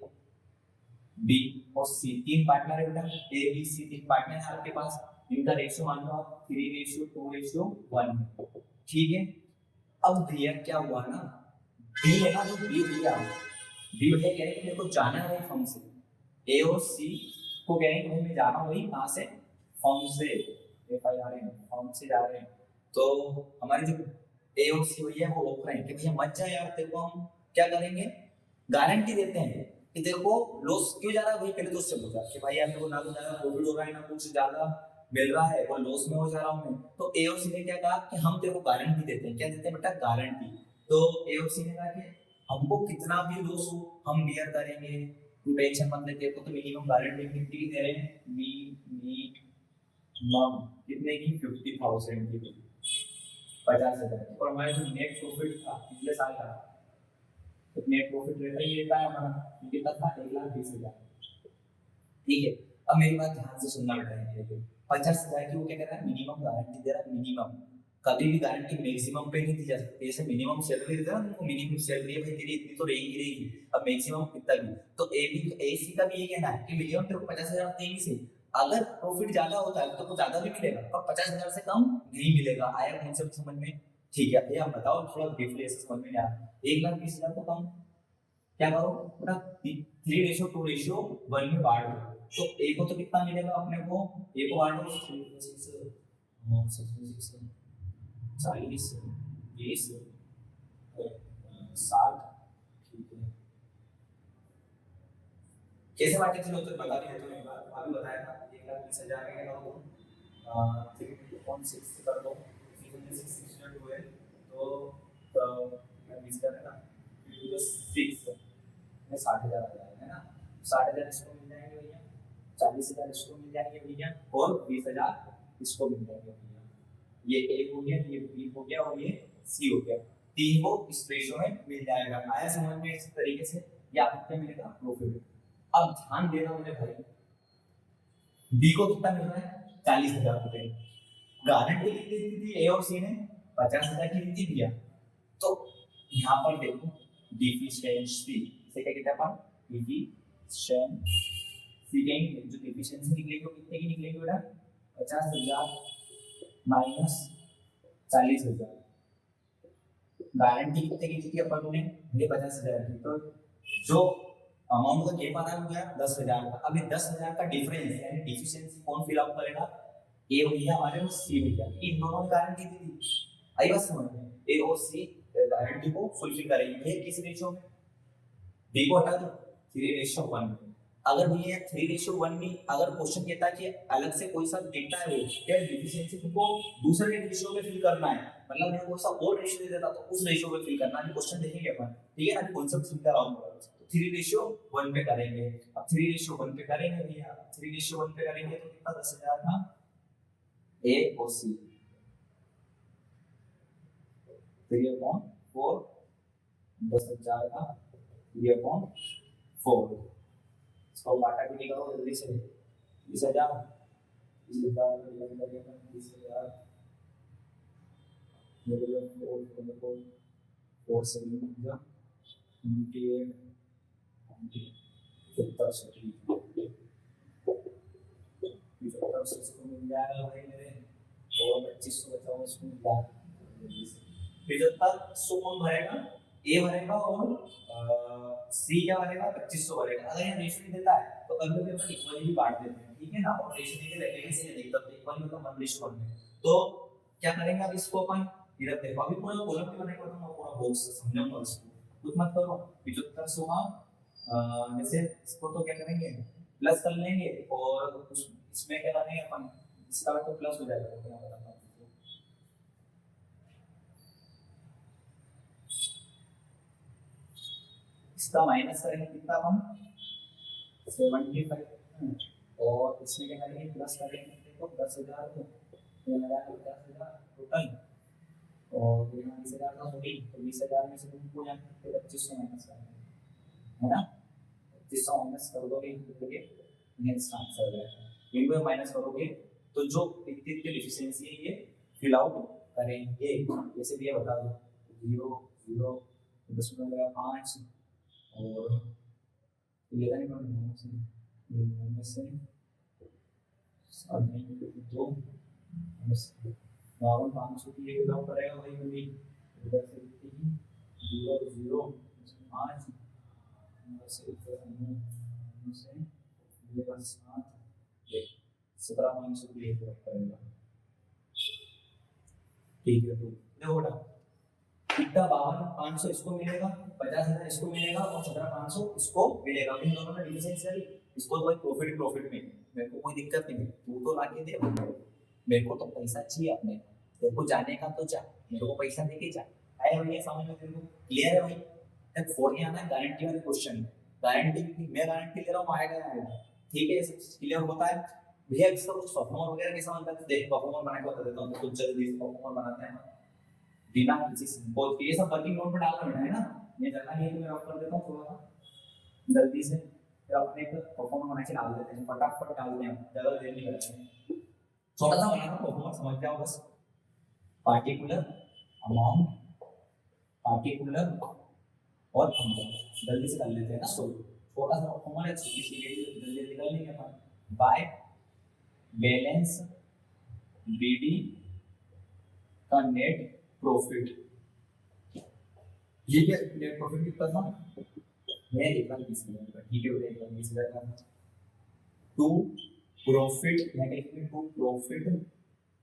बी और सी तीन पार्टनर है बेटा, ए बी सी तीन पार्टनर है आपके पास, इनका रेशियो मान लो आप 3:2:1, ठीक है। अब भैया क्या हुआ ना, बी है ना, जो बी भैया कह रहे हैं मेरे को जाना है फर्म से, ए और सी को कह रहे हैं भाई मैं जा रहा हूँ वही कहाँ से, फर्म से, FIRM फर्म से जा रहे हैं, तो हमारे जो ए और सी भैया वो रोक रहे हैं कि भैया मत जा यार, तेरे को हम क्या करेंगे गारंटी देते हैं कि तेरे को लॉस क्यों जा रहा है, भाई पहले तो उससे पूछा कि भाई यार मेरे को ना तो ज्यादा प्रॉफिट हो रहा है ना कुछ ज्यादा मिल रहा है और लॉस में हो जा रहा हूँ मैं, तो ए और सी ने क्या कहा कि हम तेरे को गारंटी देते हैं, क्या देते हैं बेटा, गारंटी। तो ए और सी ने कहा कि हमको कितना भी लॉस हो हम बियर करेंगे, तू टेंशन मत ले, तेरे को तो मिनिमम गारंटी कितनी की दे रहे हैं, मिनिमम कितने की, 50,000 की, 50,000, और हमारे जो नेट प्रॉफिट था पिछले साल का, तो नेट प्रॉफिट रहता ही रहता है हमारा, कितना था, 1,20,000, ठीक है। अब मेरी बात ध्यान से सुनना बेटा, 50,000 की वो क्या कह रहा है, मिनिमम गारंटी दे रहा है, मिनिमम, कभी भी गारंटी मैक्सिमम पे नहीं दी जा सकती, जैसे मिनिमम सैलरी देता है ना, मिनिमम सैलरी है भाई तेरी इतनी तो रहेगी, अब मैक्सिमम कितना भी, तो ए सी का भी ये कहना है कि मिनिमम तेरे को 50,000 देंगे से, अगर प्रॉफिट ज्यादा होता है तो कुछ ज्यादा भी मिलेगा, पर 50,000 से कम नहीं मिलेगा। आया कॉन्सेप्ट समझ में, ठीक है भैया बताओ थोड़ा ब्रीफली ऐसे समझ में आया, 1,20,000 को कम क्या करो पूरा 3:2:1 में बांट दो, तो ए को तो कितना मिलेगा अपने को, ए को बांटो 40 20 60, ठीक है। कैसे बांटे थे लोग तो बता दिया तो एक बार अभी बताया था, 1,20,000 का क्या करो 3.6 कर दो, 3.6 है तो 20 का है ना, 6 में 60,000 आ जाएगा, है ना, 60,000 इसको मिल जाएंगे भैया, 40,000 इसको मिल जाएंगे भैया, और 20,000 इसको मिल जाएंगे भैया, ये ए हो गया, ये बी हो गया और ये सी हो गया, तीन को इस रेशियो में मिल जाएगा। आया समझ में इस तरीके से, या कितना मिलेगा प्रॉफिट। अब ध्यान देना मुझे भाई, बी को कितना मिल रहा है, 40,000 रुपए, गारंटी कितनी दी थी ए और सी ने, 50,000 की दी भैया, तो यहाँ पर देखो डिफिशिएंसी से क्या कहते हैं अपन, डिफिशिएंसी कहेंगे, जो डिफिशिएंसी निकलेगी वो कितने की निकलेगी बेटा, 50,000 माइनस 40,000, गारंटी कितने की थी अपन ने, ये 50,000 की, तो जो अमाउंट का गेप आ रहा है हो गया 10,000 का। अभी 10,000 का डिफरेंस यानी डिफिशिएंसी कौन फिल अप करेगा, ए भैया हमारे और सी भैया, इन दोनों ने गारंटी दी थी, आई बात समझ में, ए और सी गारंटी को फुलफिल करेंगे। ये किस रेशियो में? बी को हटा दो 3:1। अगर भैया 3:1 भी अगर क्वेश्चन कहता है कि अलग से कोई सा डेटा है वो क्या डिफिशिएंसी तुमको दूसरे रेशियो में फिल करना है, मतलब मैं कोई सा और रेशियो दे देता तो उस रेशियो में फिल करना है, क्वेश्चन देखेंगे अपन, ठीक है ना, कॉन्सेप्ट समझा रहा हूं। तो 3:1 पे करेंगे। अब 3:1 पे करेंगे भैया, 3:1 पे करेंगे तो कितना 10,000 था ए और सी 3/4 10,000 का 3/4 इसको काटा भी करो जल्दी से 20,000 मिल जाएगा भाई मेरे, और 2500 बचा हुआ इसको मिल जाएगा। 7500 कौन भरेगा? ए भरेगा और सी क्या भरेगा? 2500 भरेगा। अगर यहाँ रेशियो देता है तो कभी कभी अपन इक्वली भी बांट देते हैं, ठीक है ना, और रेशियो देके लगेगा से नहीं देखता तो इक्वली मतलब 1:1 में। तो क्या करेंगे अब इसको अपन इधर देखो, अभी पूरा कॉलम पे बनाएंगे तो मैं पूरा बॉक्स समझाऊंगा इसको, कुछ मत करो। 7500 जैसे इसको तो क्या करेंगे प्लस कर लेंगे और इसमें क्या करेंगे अपन, इसका तो प्लस हो जाएगा, तो क्या बताता हूं इसका माइनस करेंगे कितना हम 75 और इसमें क्या करेंगे प्लस करेंगे, देखो 10,000 को 50,000 टोटल और यहाँ 20,000 का होगी तो 20,000 में से तुमको यहाँ 2500 माइनस करना है ना, 2500 माइनस कर दोगे तो ये इसका आंसर हो जाएगा। इनको माइनस करोगे तो जो इतनी डिफिशिएंसी है ये फिल आउट करेंगे। जैसे भी ये बता दो 0.0.5 और ये नहीं करना से 500 की ये फिल आउट करेगा भाई कभी इधर से 0.0.5 17,500 की ये फिल आउट करेगा, ठीक है। तो देखो बेटा कितना 52,500 इसको मिलेगा, 50,000 इसको मिलेगा और 17,500 इसको मिलेगा। इन दोनों में डिफरेंस है, इसको तो भाई प्रॉफिट प्रॉफिट में मेरे को कोई दिक्कत नहीं है, तू तो लाके दे, मेरे को तो पैसा चाहिए अपने, तेरे को जाने का तो जा, मेरे को पैसा देके जा। आया भैया समझ में तेरे को क्लियर है भाई? तक फोड़ के आना गारंटी वाले क्वेश्चन, गारंटी मैं गारंटी ले रहा हूँ आएगा, ठीक है, सब क्लियर होता है भैया। इसका कुछ परफॉर्मर वगैरह कैसा बनता है देख, परफॉर्मर बना के बता देता हूँ, कुछ जल्दी परफॉर्मर बनाते हैं बिना किसी सिंबल के, ये सब वर्किंग नोट पे डालना है ना, ये जगह नहीं है तो मैं ऑफ कर देता हूँ थोड़ा जल्दी से, फिर अपने एक परफॉर्मर बना के डाल देते हैं, फटाफट डालते हैं, ज्यादा देर नहीं करते हैं। छोटा सा बनाना परफॉर्मर समझ जाओ बस, पार्टिकुलर अमाउंट पार्टिकुलर और जल्दी से कर लेते हैं ना, सो छोटा सा परफॉर्मर है, जल्दी जल्दी कर लेंगे अपन। बाय बैलेंस बीडी का नेट प्रॉफिट, ये क्या नेट प्रॉफिट कितना था मैं लिख रहा हूं 20,000, ठीक है हो जाएगा 20,000 का। टू प्रॉफिट यहाँ लिखेंगे टू प्रॉफिट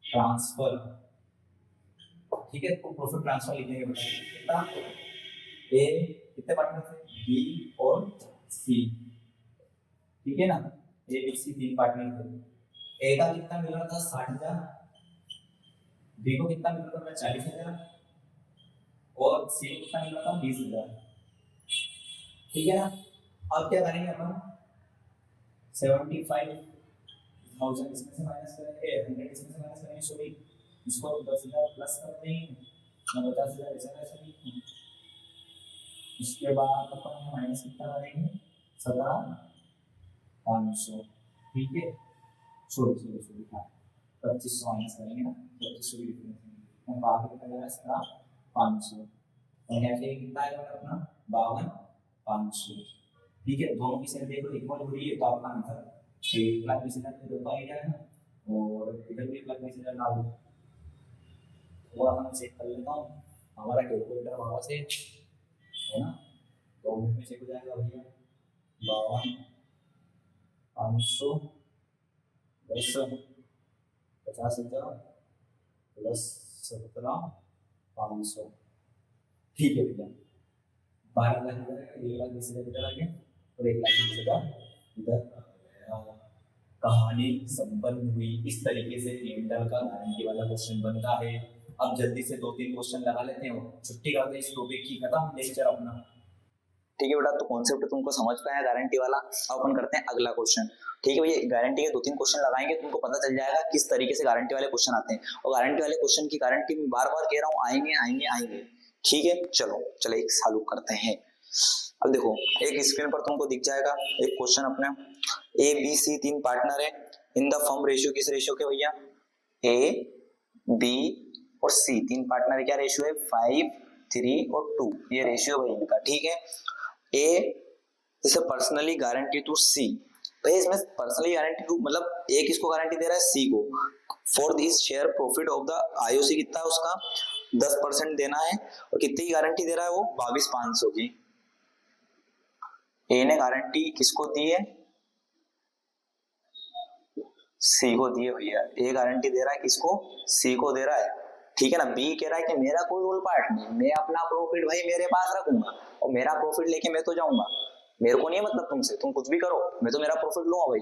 ट्रांसफर, ठीक है, टू प्रॉफिट ट्रांसफर लिखेंगे बेटा, ए कितने पार्टनर थे बी और सी, ठीक है ना, ए बी सी 3 पार्टनर थे। ए का कितना मिल रहा था 60,000, बी को कितना मिल रहा था 40,000 और सी को कितना मिल रहा था 20,000, ठीक है ना। अब क्या करेंगे अपन 75,000 इसमें से माइनस करेंगे, 100 इसमें से माइनस करेंगे, सॉरी इसको 10,000 प्लस कर देंगे, 50,000 ऐसा नहीं, इसके बाद अपन माइनस कितना करेंगे 17,500, ठीक है, सॉरी हाँ 2500 माइनस करेंगे ना, 2500 की डिफरेंस है, बाकी कितना है 17,500 और यहाँ पे कितना आएगा अपना 52,500, ठीक है। दोनों की साइड देखो इक्वल हो रही है तो आपका आंसर 1,20,000 तो आ जाएगा और इधर भी 1,20,000 डाल दो। थोड़ा मैं चेक कर लेता हूँ हमारा कैलकुलेटर वहाँ से है ना, 2 मिनट में चेक हो जाएगा भैया। 52,500 10 50,000 प्लस 17,500 ठीक है भैया, 12 लाख इधर है, 1,20,000 इधर आ गया और 1,20,000 इधर आ गया। कहानी संपन्न हुई। इस तरीके से P&L का गारंटी वाला क्वेश्चन बनता है। अब जल्दी से 2-3 क्वेश्चन लगा लेते हैं, छुट्टी करते हैं इस टॉपिक की, खत्म लेक्चर अपना। ठीक है बेटा, तो कॉन्सेप्ट तुमको समझ में आया गारंटी वाला। अब अपन करते हैं अगला क्वेश्चन। ठीक है भैया, गारंटी के 2-3 क्वेश्चन लगाएंगे, तुमको पता चल जाएगा किस तरीके से गारंटी वाले क्वेश्चन आते हैं। और गारंटी वाले क्वेश्चन की गारंटी मैं बार बार कह रहा हूँ, आएंगे आएंगे आएंगे। ठीक है, चलो एक चालू करते हैं। अब देखो, एक स्क्रीन पर तुमको दिख जाएगा एक क्वेश्चन अपने, ए बी सी 3 पार्टनर है इन द फर्म। रेशियो किस रेशियो के भैया? ए बी और सी 3 पार्टनर, क्या रेशियो है? 5, 3 और 2, ये रेशियो है इनका। ठीक है, ए जैसे पर्सनली गारंटी टू सी, भाई इसमें पर्सनली गारंटी टू मतलब ए किसको गारंटी दे रहा है? सी को। For this share profit of the IOC कितना है उसका? 10% देना है। और कितनी की गारंटी दे रहा है वो? 22,500 की। ए ने गारंटी किसको दी है? सी को दी है भैया। ए गारंटी दे रहा है किसको? सी को दे रहा है। ठीक है ना। बी कह रहा है कि मेरा कोई रोल पार्ट नहीं, मैं अपना प्रॉफिट भाई मेरे पास रखूंगा और मेरा प्रॉफिट लेके मैं तो जाऊंगा, मेरे को नहीं है मतलब तुमसे, तुम कुछ भी करो, मैं तो मेरा प्रॉफिट लूंगा भाई।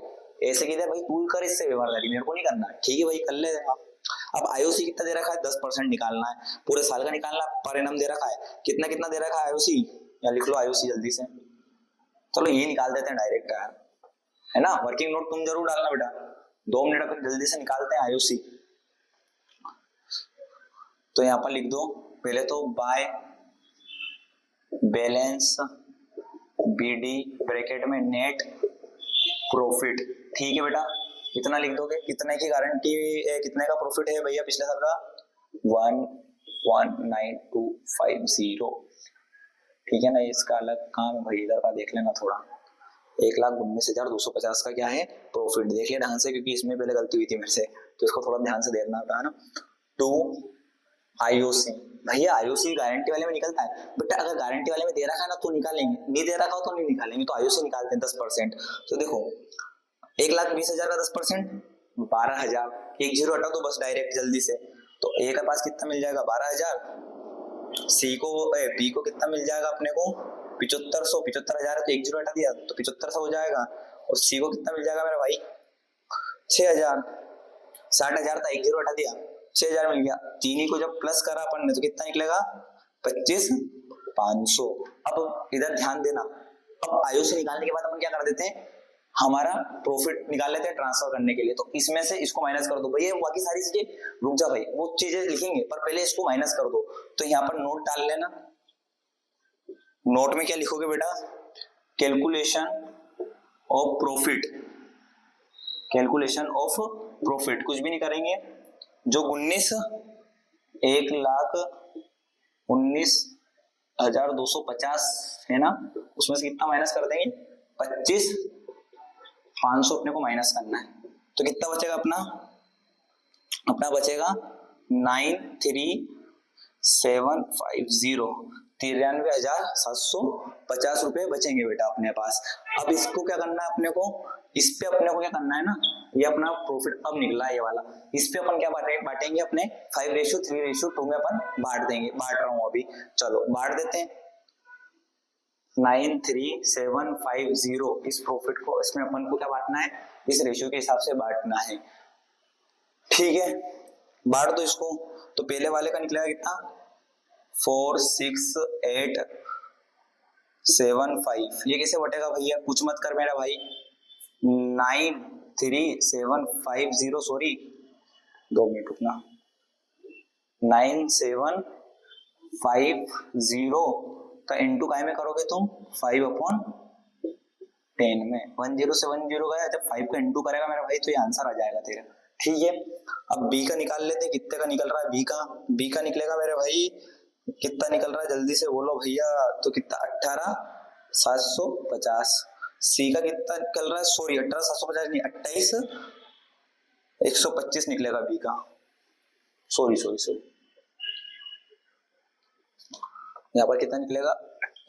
ऐसे कहते हैं भाई तू कर इससे व्यवहारदारी, मेरे को नहीं करना। ठीक है भाई, कर ले देगा। अब आईओसी कितना दे रखा है? 10% निकालना है, पूरे साल का निकालना है। पर एनम दे रखा है, कितना कितना दे रखा है आईओसी? या लिख लो आईओसी जल्दी से, चलो ये निकाल देते हैं डायरेक्ट यार, है ना। वर्किंग नोट तुम जरूर डालना बेटा, 2 मिनट अपन जल्दी से निकालते हैं आईओसी। तो यहाँ पर लिख दो पहले तो बाय बैलेंस बीडी ब्रैकेट में नेट प्रॉफिट। ठीक है बेटा, कितना लिख दोगे? कितने की गारंटी, कितने का प्रॉफिट है भैया पिछले साल का? 1,19,250। ठीक है ना, इसका अलग काम है भाई, इधर का देख लेना थोड़ा। 1,19,250 का क्या है? प्रॉफिट। देख लिया ढंग से, क्योंकि इसमें पहले गलती हुई थी मेरे से, तो इसको थोड़ा ध्यान से देखना होता है ना। 2 आईओसी, भैया आईओसी गारंटी वाले में निकलता है बेटा। अगर गारंटी वाले में दे रखा है ना तो निकालेंगे, नहीं दे रखा हो तो नहीं निकालेंगे। तो आईओसी निकालते हैं 10%। तो देखो 1,20,000 का 10% 12,000, 1 0 हटा दो बस डायरेक्ट जल्दी से। तो ए के पास कितना मिल जाएगा? 12,000। सी को बी को कितना मिल जाएगा अपने को? 7500। 75,000 है तो 1 0 हटा दिया तो 7500 हो जाएगा। और सी को कितना मिल जाएगा मेरा भाई? 6,000। 60,000 था, 1 0 हटा दिया, 6,000 मिल गया। तीन ही को जब प्लस करा अपन ने तो कितना निकलेगा? 25,500। अब इधर ध्यान देना, अब आईओसी निकालने के बाद अपन क्या कर देते हैं? हमारा प्रॉफिट निकाल लेते हैं ट्रांसफर करने के लिए। तो इसमें से इसको माइनस कर दो भैया, बाकी सारी चीजें रुक जा भाई, वो चीजें लिखेंगे पर पहले इसको माइनस कर दो। तो यहाँ पर नोट डाल लेना। नोट में क्या लिखोगे बेटा? Calculation of profit. Calculation of profit, कुछ भी नहीं करेंगे। जो 1,19,250 है ना, उसमें से कितना माइनस कर देंगे? 25,500 अपने को माइनस करना है। तो कितना बचेगा अपना? अपना बचेगा 93,750, 93,750 रुपए बचेंगे बेटा अपने पास। अब इसको क्या करना है अपने को? इस पे अपने को क्या करना है ना, ये अपना प्रॉफिट अब निकला है ये वाला, इस पे अपन क्या बांटेंगे अपने 5:3:2 में अपन बांट देंगे। बांट रहा हूं अभी, चलो बांट देते हैं। 93,750 इस प्रॉफिट को, इसमें अपन को क्या बांटना है? इस रेशियो के हिसाब से बांटना है। ठीक है, बांट दो इसको। तो पहले वाले का निकलेगा कितना? 4,6,8,7,5। ये कैसे बटेगा भैया? कुछ मत कर मेरा भाई। 93,750, सॉरी 2 मिनट रुकना। 9,750 का इंटू काय में करोगे तुम? 5/10 में। 10 से 10 गया, जब 5 का इंटू करेगा मेरा भाई तो ये आंसर आ जाएगा तेरा। ठीक है, अब बी का निकाल लेते, कितने का निकल रहा है बी का? बी का निकलेगा मेरे भाई, कितना निकल रहा है जल्दी से बोलो भैया। तो कितना? 18,750। सी का कितना निकल रहा है? सॉरी 18,750 नहीं, 28,125 निकलेगा बी का। सॉरी यहाँ पर कितना निकलेगा?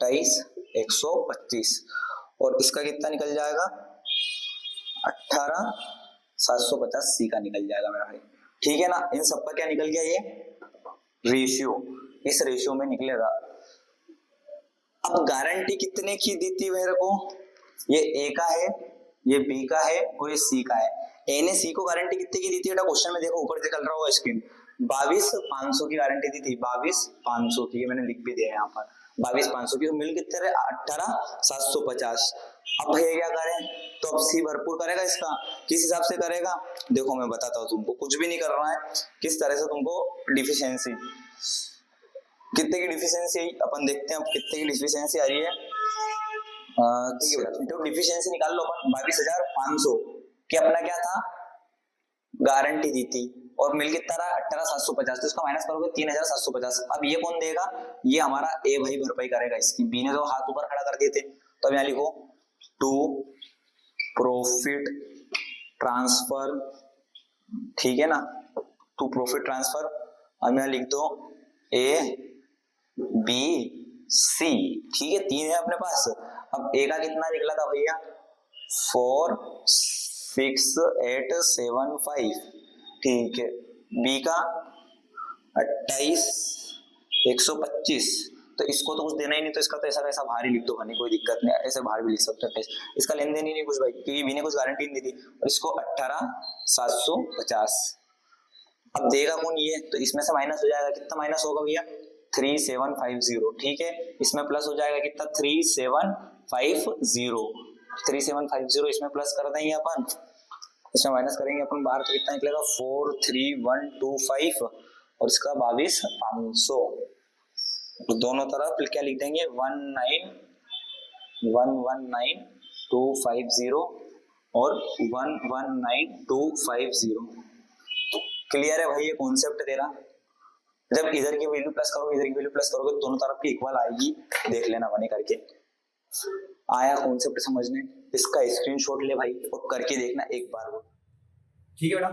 28,125। और इसका कितना निकल जाएगा? 18,750 सी का निकल जाएगा मेरा भाई। ठीक है ना, इन सब का क्या निकल गया? ये रेशियो, इस रेशियो में निकलेगा। अब गारंटी कितने की दी थी मेरे को, ये ए का है, ये बी का है और ये सी का है। ए ने सी को गारंटी कितने की दी थी बेटा, क्वेश्चन में देखो ऊपर निकल रहा होगा स्क्रीन, 22,500 की गारंटी दी थी, 22,500 की, मैंने लिख भी दिया यहाँ पर 22,500 की। तो मिल कितने रहे 18,750। अब भैया क्या करें, तो अब सी भरपूर करेगा इसका, किस हिसाब से करेगा देखो मैं बताता हूँ तुमको, कुछ भी नहीं करना है, किस तरह से तुमको डिफिशियंसी, कितने की डिफिशियंसी आई अपन देखते हैं अब कितने की डिफिशियंसी आ रही है। ठीक है बेटा, तो डिफिशियंसी निकाल लो अपन, 22,500 कि अपना क्या था गारंटी दी थी और मिल कितना रहा 18,750, तो इसका माइनस करोगे 3,750। अब ये कौन देगा, ये हमारा ए भाई भरपाई करेगा इसकी, बी ने तो हाथ ऊपर खड़ा कर दिए थे, तो अब यहाँ लिखो टू प्रॉफिट ट्रांसफर, ठीक है ना, टू प्रॉफिट ट्रांसफर। अब यहाँ लिख दो ए बी सी, ठीक है, 3 है अपने पास। अब ए का कितना निकला था भैया 4,6,8,7,5, ठीक है, बी का 28,125, तो इसको तो कुछ देना ही नहीं, तो इसका तो ऐसा कैसा बाहर ही लिख दो भाई, कोई दिक्कत नहीं, ऐसे बाहर भी लिख सकते हो, इसका लेन देन ही नहीं कुछ भाई, क्योंकि बी ने कुछ गारंटी नहीं दी थी, और इसको 18,750। अब देगा कौन ये, तो इसमें से माइनस हो जाएगा, कितना माइनस होगा भैया 3,750, ठीक है, इसमें प्लस हो जाएगा कितना 3,750, 3,750 इसमें प्लस कर देंगे अपन, इसमें माइनस करेंगे अपन बाहर, तो कितना निकलेगा 4,3,125 और इसका 22,500, तो दोनों तरफ क्या लिख देंगे 1,9,119,250 और 1,19,250। क्लियर है भाई ये कॉन्सेप्ट तेरा, जब इधर की वैल्यू प्लस करोगे इधर की वैल्यू प्लस करोगे तो दोनों तरफ की इक्वल आएगी, देख लेना बने करके। आया कॉन्सेप्ट समझने, इसका स्क्रीनशॉट ले भाई और करके देखना एक बार वो, ठीक है बेटा।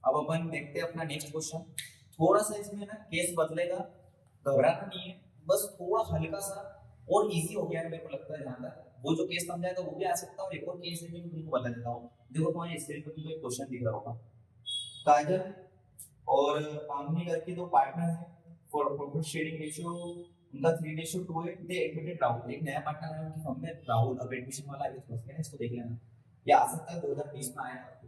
अब अपन देखते हैं अपना नेक्स्ट क्वेश्चन, थोड़ा सा इसमें ना केस बदलेगा, घबराना नहीं है, बस थोड़ा हल्का सा और इजी हो गया है मेरे को लगता है, जहां तक वो जो केस समझाएगा वो भी आ सकता है, और एक और केस है जो मैं तुमको बता देता हूँ। देखो तुम्हारे स्क्रीन पर तुमको एक क्वेश्चन दिख रहा होगा, काजल और आमनी करके दो पार्टनर हैं, फॉर प्रॉफिट शेयरिंग रेशियो उनका 3:2 है, दे एडमिटेड राहुल, एक नया पार्टनर है उनकी फर्म में राहुल, अब एडमिशन वाला है तो इसको देख लेना, ये आ सकता है 2020 में आया था।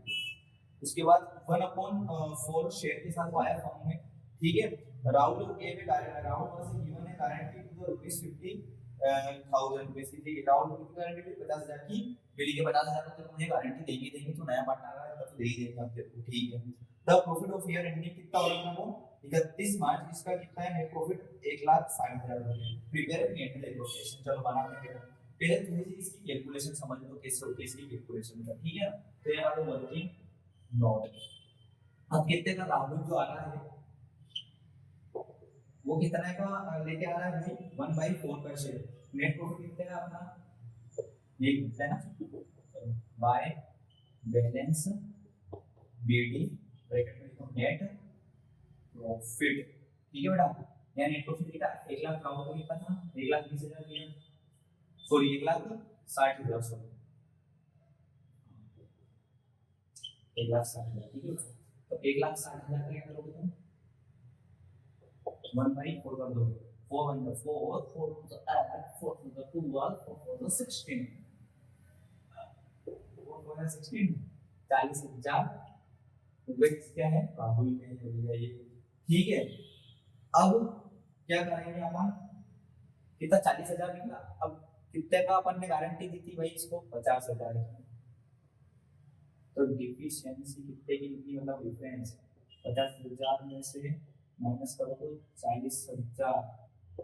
उसके बाद 1/4 शेयर के साथ वो आया फर्म में, ठीक है, राहुल गave a guarantee, Rahul was given a guarantee to the ₹50,000 basically, Rahul को कितनी गारंटी दी 50,000 की, बिली के 50,000 तो तुम्हें गारंटी देंगे, तो नया पार्टनर आया तो दे ही देंगे अब तेरे को, ठीक है। The profit of year ending कितना हो रहा है वो 31 मार्च, इसका कितना है नेट प्रॉफिट 1,60,000 रुपए। प्रिपेयर पीएनएल एलोकेशन, चलो बनाते हैं, पहले थोड़ी सी इसकी कैलकुलेशन समझ लो कैसे होती है इसकी कैलकुलेशन का, ठीक है। तो ये वाला वर्किंग नोट, अब कितने का राहुल जो आ रहा है वो कितना का लेके आ रहा है भाई 1/4 पर शेयर, नेट प्रॉफिट कितने का अपना ये कितना है ना, बाय बैलेंस बीडी ब्रैकेट में लिखो नेट प्रॉफिट, ठीक है बेटा। यहाँ नेट प्रॉफिट कितना 1,00,000 राहुल को कितना था 1,20,000 दिया, सॉरी 1,60,000 सॉरी 1,60,000, ठीक है। तो 1,60,000 का क्या करोगे तुम 1/4 कर दोगे, 4 1 4 4 8 4 12 4 16 4 16 40,000 वेक्स क्या है राहुल के लिए ये, ठीक है। अब क्या करेंगे अपन, कितना 40,000 निकला, अब कितने का अपन ने गारंटी दी थी भाई इसको 50,000 की, तो डिफिशियंसी कितने की निकली, मतलब डिफरेंस 50,000 में से माइनस करो तो 40,000, तो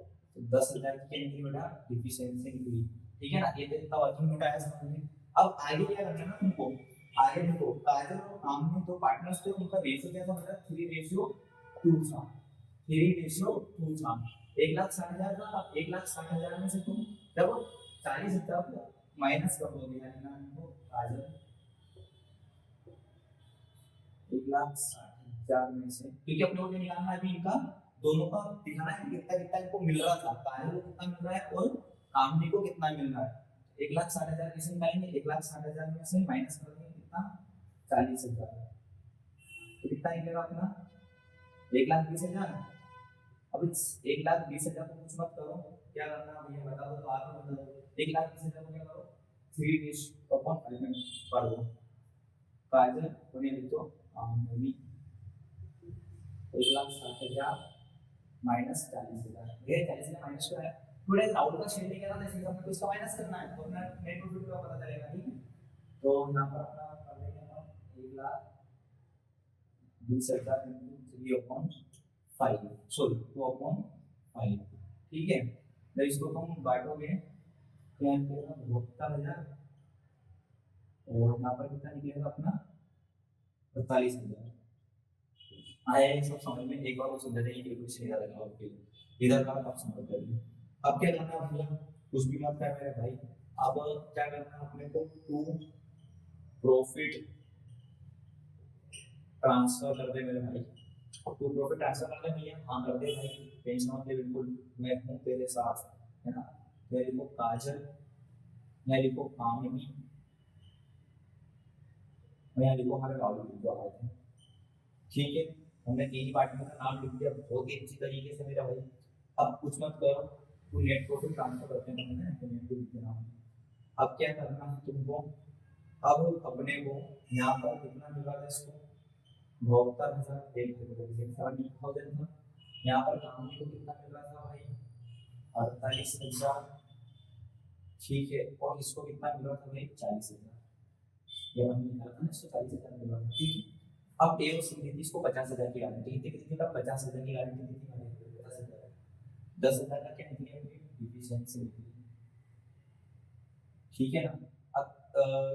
10,000 की क्या निकली बेटा डिफिशियंसी निकली, ठीक है ना। ये तो इतना वर्किंग नोट आया समझ में। अब आगे क्या करना है ना तुमको, आगे देखो काजल और आमने दो पार्टनर्स थे, उनका रेशियो क्या था बेटा 3:2 था, 3:2 था। 1,60,000 था, 1,60,000 में से तुम जब 40,000 को माइनस कर दोगे यानी ना इनको काजल 1,60,000 में से, क्योंकि अपने को निकालना है अभी इनका दोनों का दिखाना है कितना कितना इनको मिल रहा था, काजल को कितना मिल रहा है और आमनी को कितना मिल रहा है। 1,60,000 कैसे निकालेंगे, 1,60,000 में से माइनस कर देंगे कितना 40,000, तो कितना निकलेगा अपना 1,20,000। अब इस 1,20,000 को कुछ मत करो, क्या करना है भैया बता दो, तो आप ही बता दो। 1,20,000 को क्या करो 3/5 में कर दो। काजल उन्हें लिख दो आमदनी 1,60,000 माइनस 40,000। ये 40,000 माइनस क्या है, थोड़े राउंड का शेयर किया था इसलिए हमको इसका माइनस करना है, तो अपना नेट प्रॉफिट का पता चलेगा। ठीक है, तो यहाँ पर अपना कर देंगे हम 1,20,000 × 3/5 सॉरी 2/5। ठीक है, तो इसको तुम बांटोगे तो यहाँ निकलेगा 72,000 और यहाँ पर कितना निकलेगा अपना 48,000। आया ये सब समझ में? एक बार वो समझ जाएगी कि कुछ नहीं लगा आपके लिए, इधर का आप समझ जाइए। अब क्या करना है भैया, कुछ भी मत कर मेरे भाई। अब क्या करना है अपने को, टू प्रॉफिट ट्रांसफर कर दे मेरे भाई। टू प्रॉफिट ट्रांसफर कर दे भैया, हाँ कर दे भाई, टेंशन मत ले, बिल्कुल मैं हूँ तेरे साथ, है ना। मैं लिखो काजल, मैं लिखो आमिनी, मैं लिखो हमारे राहुल जो आए थे। ठीक है, हमने तीन डिपार्टमेंट का नाम लिख दिया बहुत ही अच्छी तरीके से मेरा भाई। अब कुछ मत करो, तू नेट प्रॉफिट ट्रांसफर करते हैं मैंने तो नेट लिख देना। अब क्या करना है तुमको, अब अपने को यहाँ पर कितना मिला था इसको 72,000 था। यहाँ पर काम को कितना मिल रहा था भाई 48,000। ठीक है, और इसको कितना मिल रहा था भाई 40,000। ये हमने निकाला था ना, इसको 40,000 मिल रहा था। ठीक है, अब ए और सी दी थी इसको 50,000 की गारंटी दी थी, कितनी का 50,000 की गारंटी दी थी मैंने 50,000। 10,000 का क्या निकली अपनी डिफिशिएंसी निकली। ठीक है ना, अब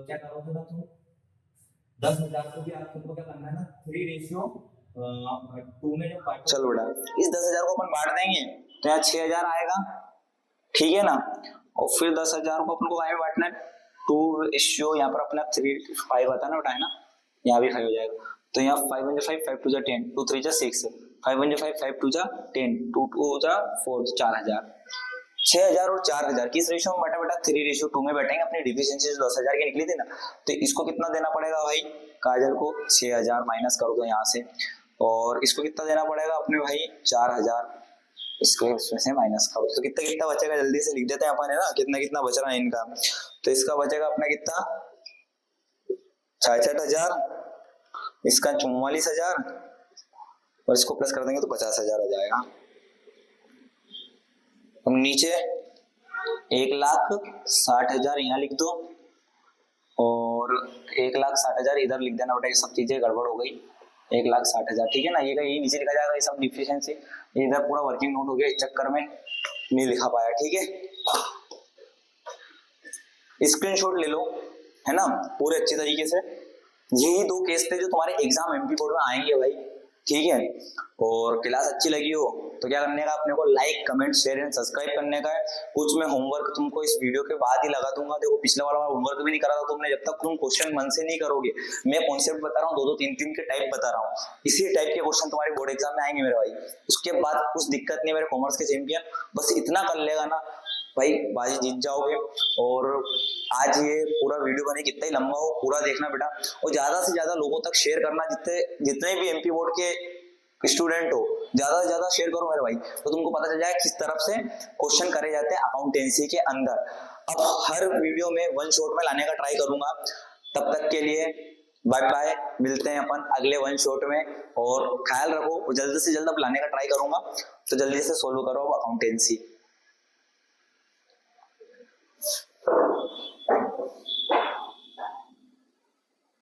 क्या करोगे ना तुम 10,000 को भी आप तुमको क्या करना है ना 3:2 में जो बांटो। चलो बेटा, इस 10,000 को अपन बांट देंगे तो यहाँ 6,000 आएगा। ठीक है ना, और फिर 10,000 को अपन को कहाँ में बांटना है 2:, यहाँ पर अपना 3/5 आता है ना बेटा, है ना, यहाँ भी 5 हो जाएगा। तो यहाँ 5 × 5 5 × 2 10 2 3 6 5 × 5 5 × 2 10 2 2 4 4,000। 6,000 और 4,000 किस रेशियो में बांटा बेटा 3:2 में बैठेंगे। अपनी डिफिशिएंसी 10,000 की निकली थी ना, तो इसको कितना देना पड़ेगा भाई काजल को 6,000 माइनस कर दो यहाँ से, और इसको कितना देना पड़ेगा अपने भाई 4,000, इसको इसमें से माइनस करो तो कितना कितना बचेगा जल्दी से लिख देते हैं अपन, है ना, कितना कितना बच रहा है इनका। तो इसका बचेगा अपना कितना 66,000, इसका 44,000 और इसको प्लस कर देंगे तो 50,000 आ जाएगा। हम नीचे 1,60,000 यहाँ लिख दो और 1,60,000 इधर लिख देना बेटा, ये सब चीजें गड़बड़ हो गई। 1,60,000 ठीक है ना, ये यही नीचे लिखा जाएगा, ये सब डिफिशिएंसी इधर पूरा वर्किंग नोट हो गया, इस चक्कर में नहीं लिखा पाया। ठीक है, स्क्रीनशॉट ले लो, है ना, पूरे अच्छी तरीके से। यही 2 केस थे जो तुम्हारे एग्जाम एमपी बोर्ड में आएंगे भाई। ठीक है, और क्लास अच्छी लगी हो तो क्या करने का अपने को like comment share and subscribe करने का है। कुछ मैं होमवर्क तुमको इस वीडियो के बाद ही लगा दूंगा। देखो पिछले वाला होमवर्क भी नहीं करा था तुमने, जब तक तुम क्वेश्चन मन से नहीं करोगे, मैं कॉन्सेप्ट बता रहा हूँ 2-2 3-3 के टाइप बता रहा हूँ, इसी टाइप के क्वेश्चन तुम्हारे बोर्ड एग्जाम में आएंगे मेरे भाई। उसके बाद कुछ दिक्कत नहीं, मेरे कॉमर्स के चैंपियन बस इतना कर लेगा ना भाई, बाजी जीत जाओगे। और आज ये पूरा वीडियो बने कितना ही लंबा हो पूरा देखना बेटा, और ज्यादा से ज्यादा लोगों तक शेयर करना, जितने भी एमपी बोर्ड के स्टूडेंट हो ज्यादा से ज्यादा शेयर करो मेरे भाई, तो तुमको पता चल जाए किस तरफ से क्वेश्चन करे जाते हैं अकाउंटेंसी के अंदर। अब हर वीडियो में 1 शॉट में लाने का ट्राई करूंगा। तब तक के लिए बाय बाय, मिलते हैं अपन अगले 1 शॉट में, और ख्याल रखो जल्द से जल्द अब लाने का ट्राई करूंगा, तो जल्दी से सोल्व करो अब अकाउंटेंसी।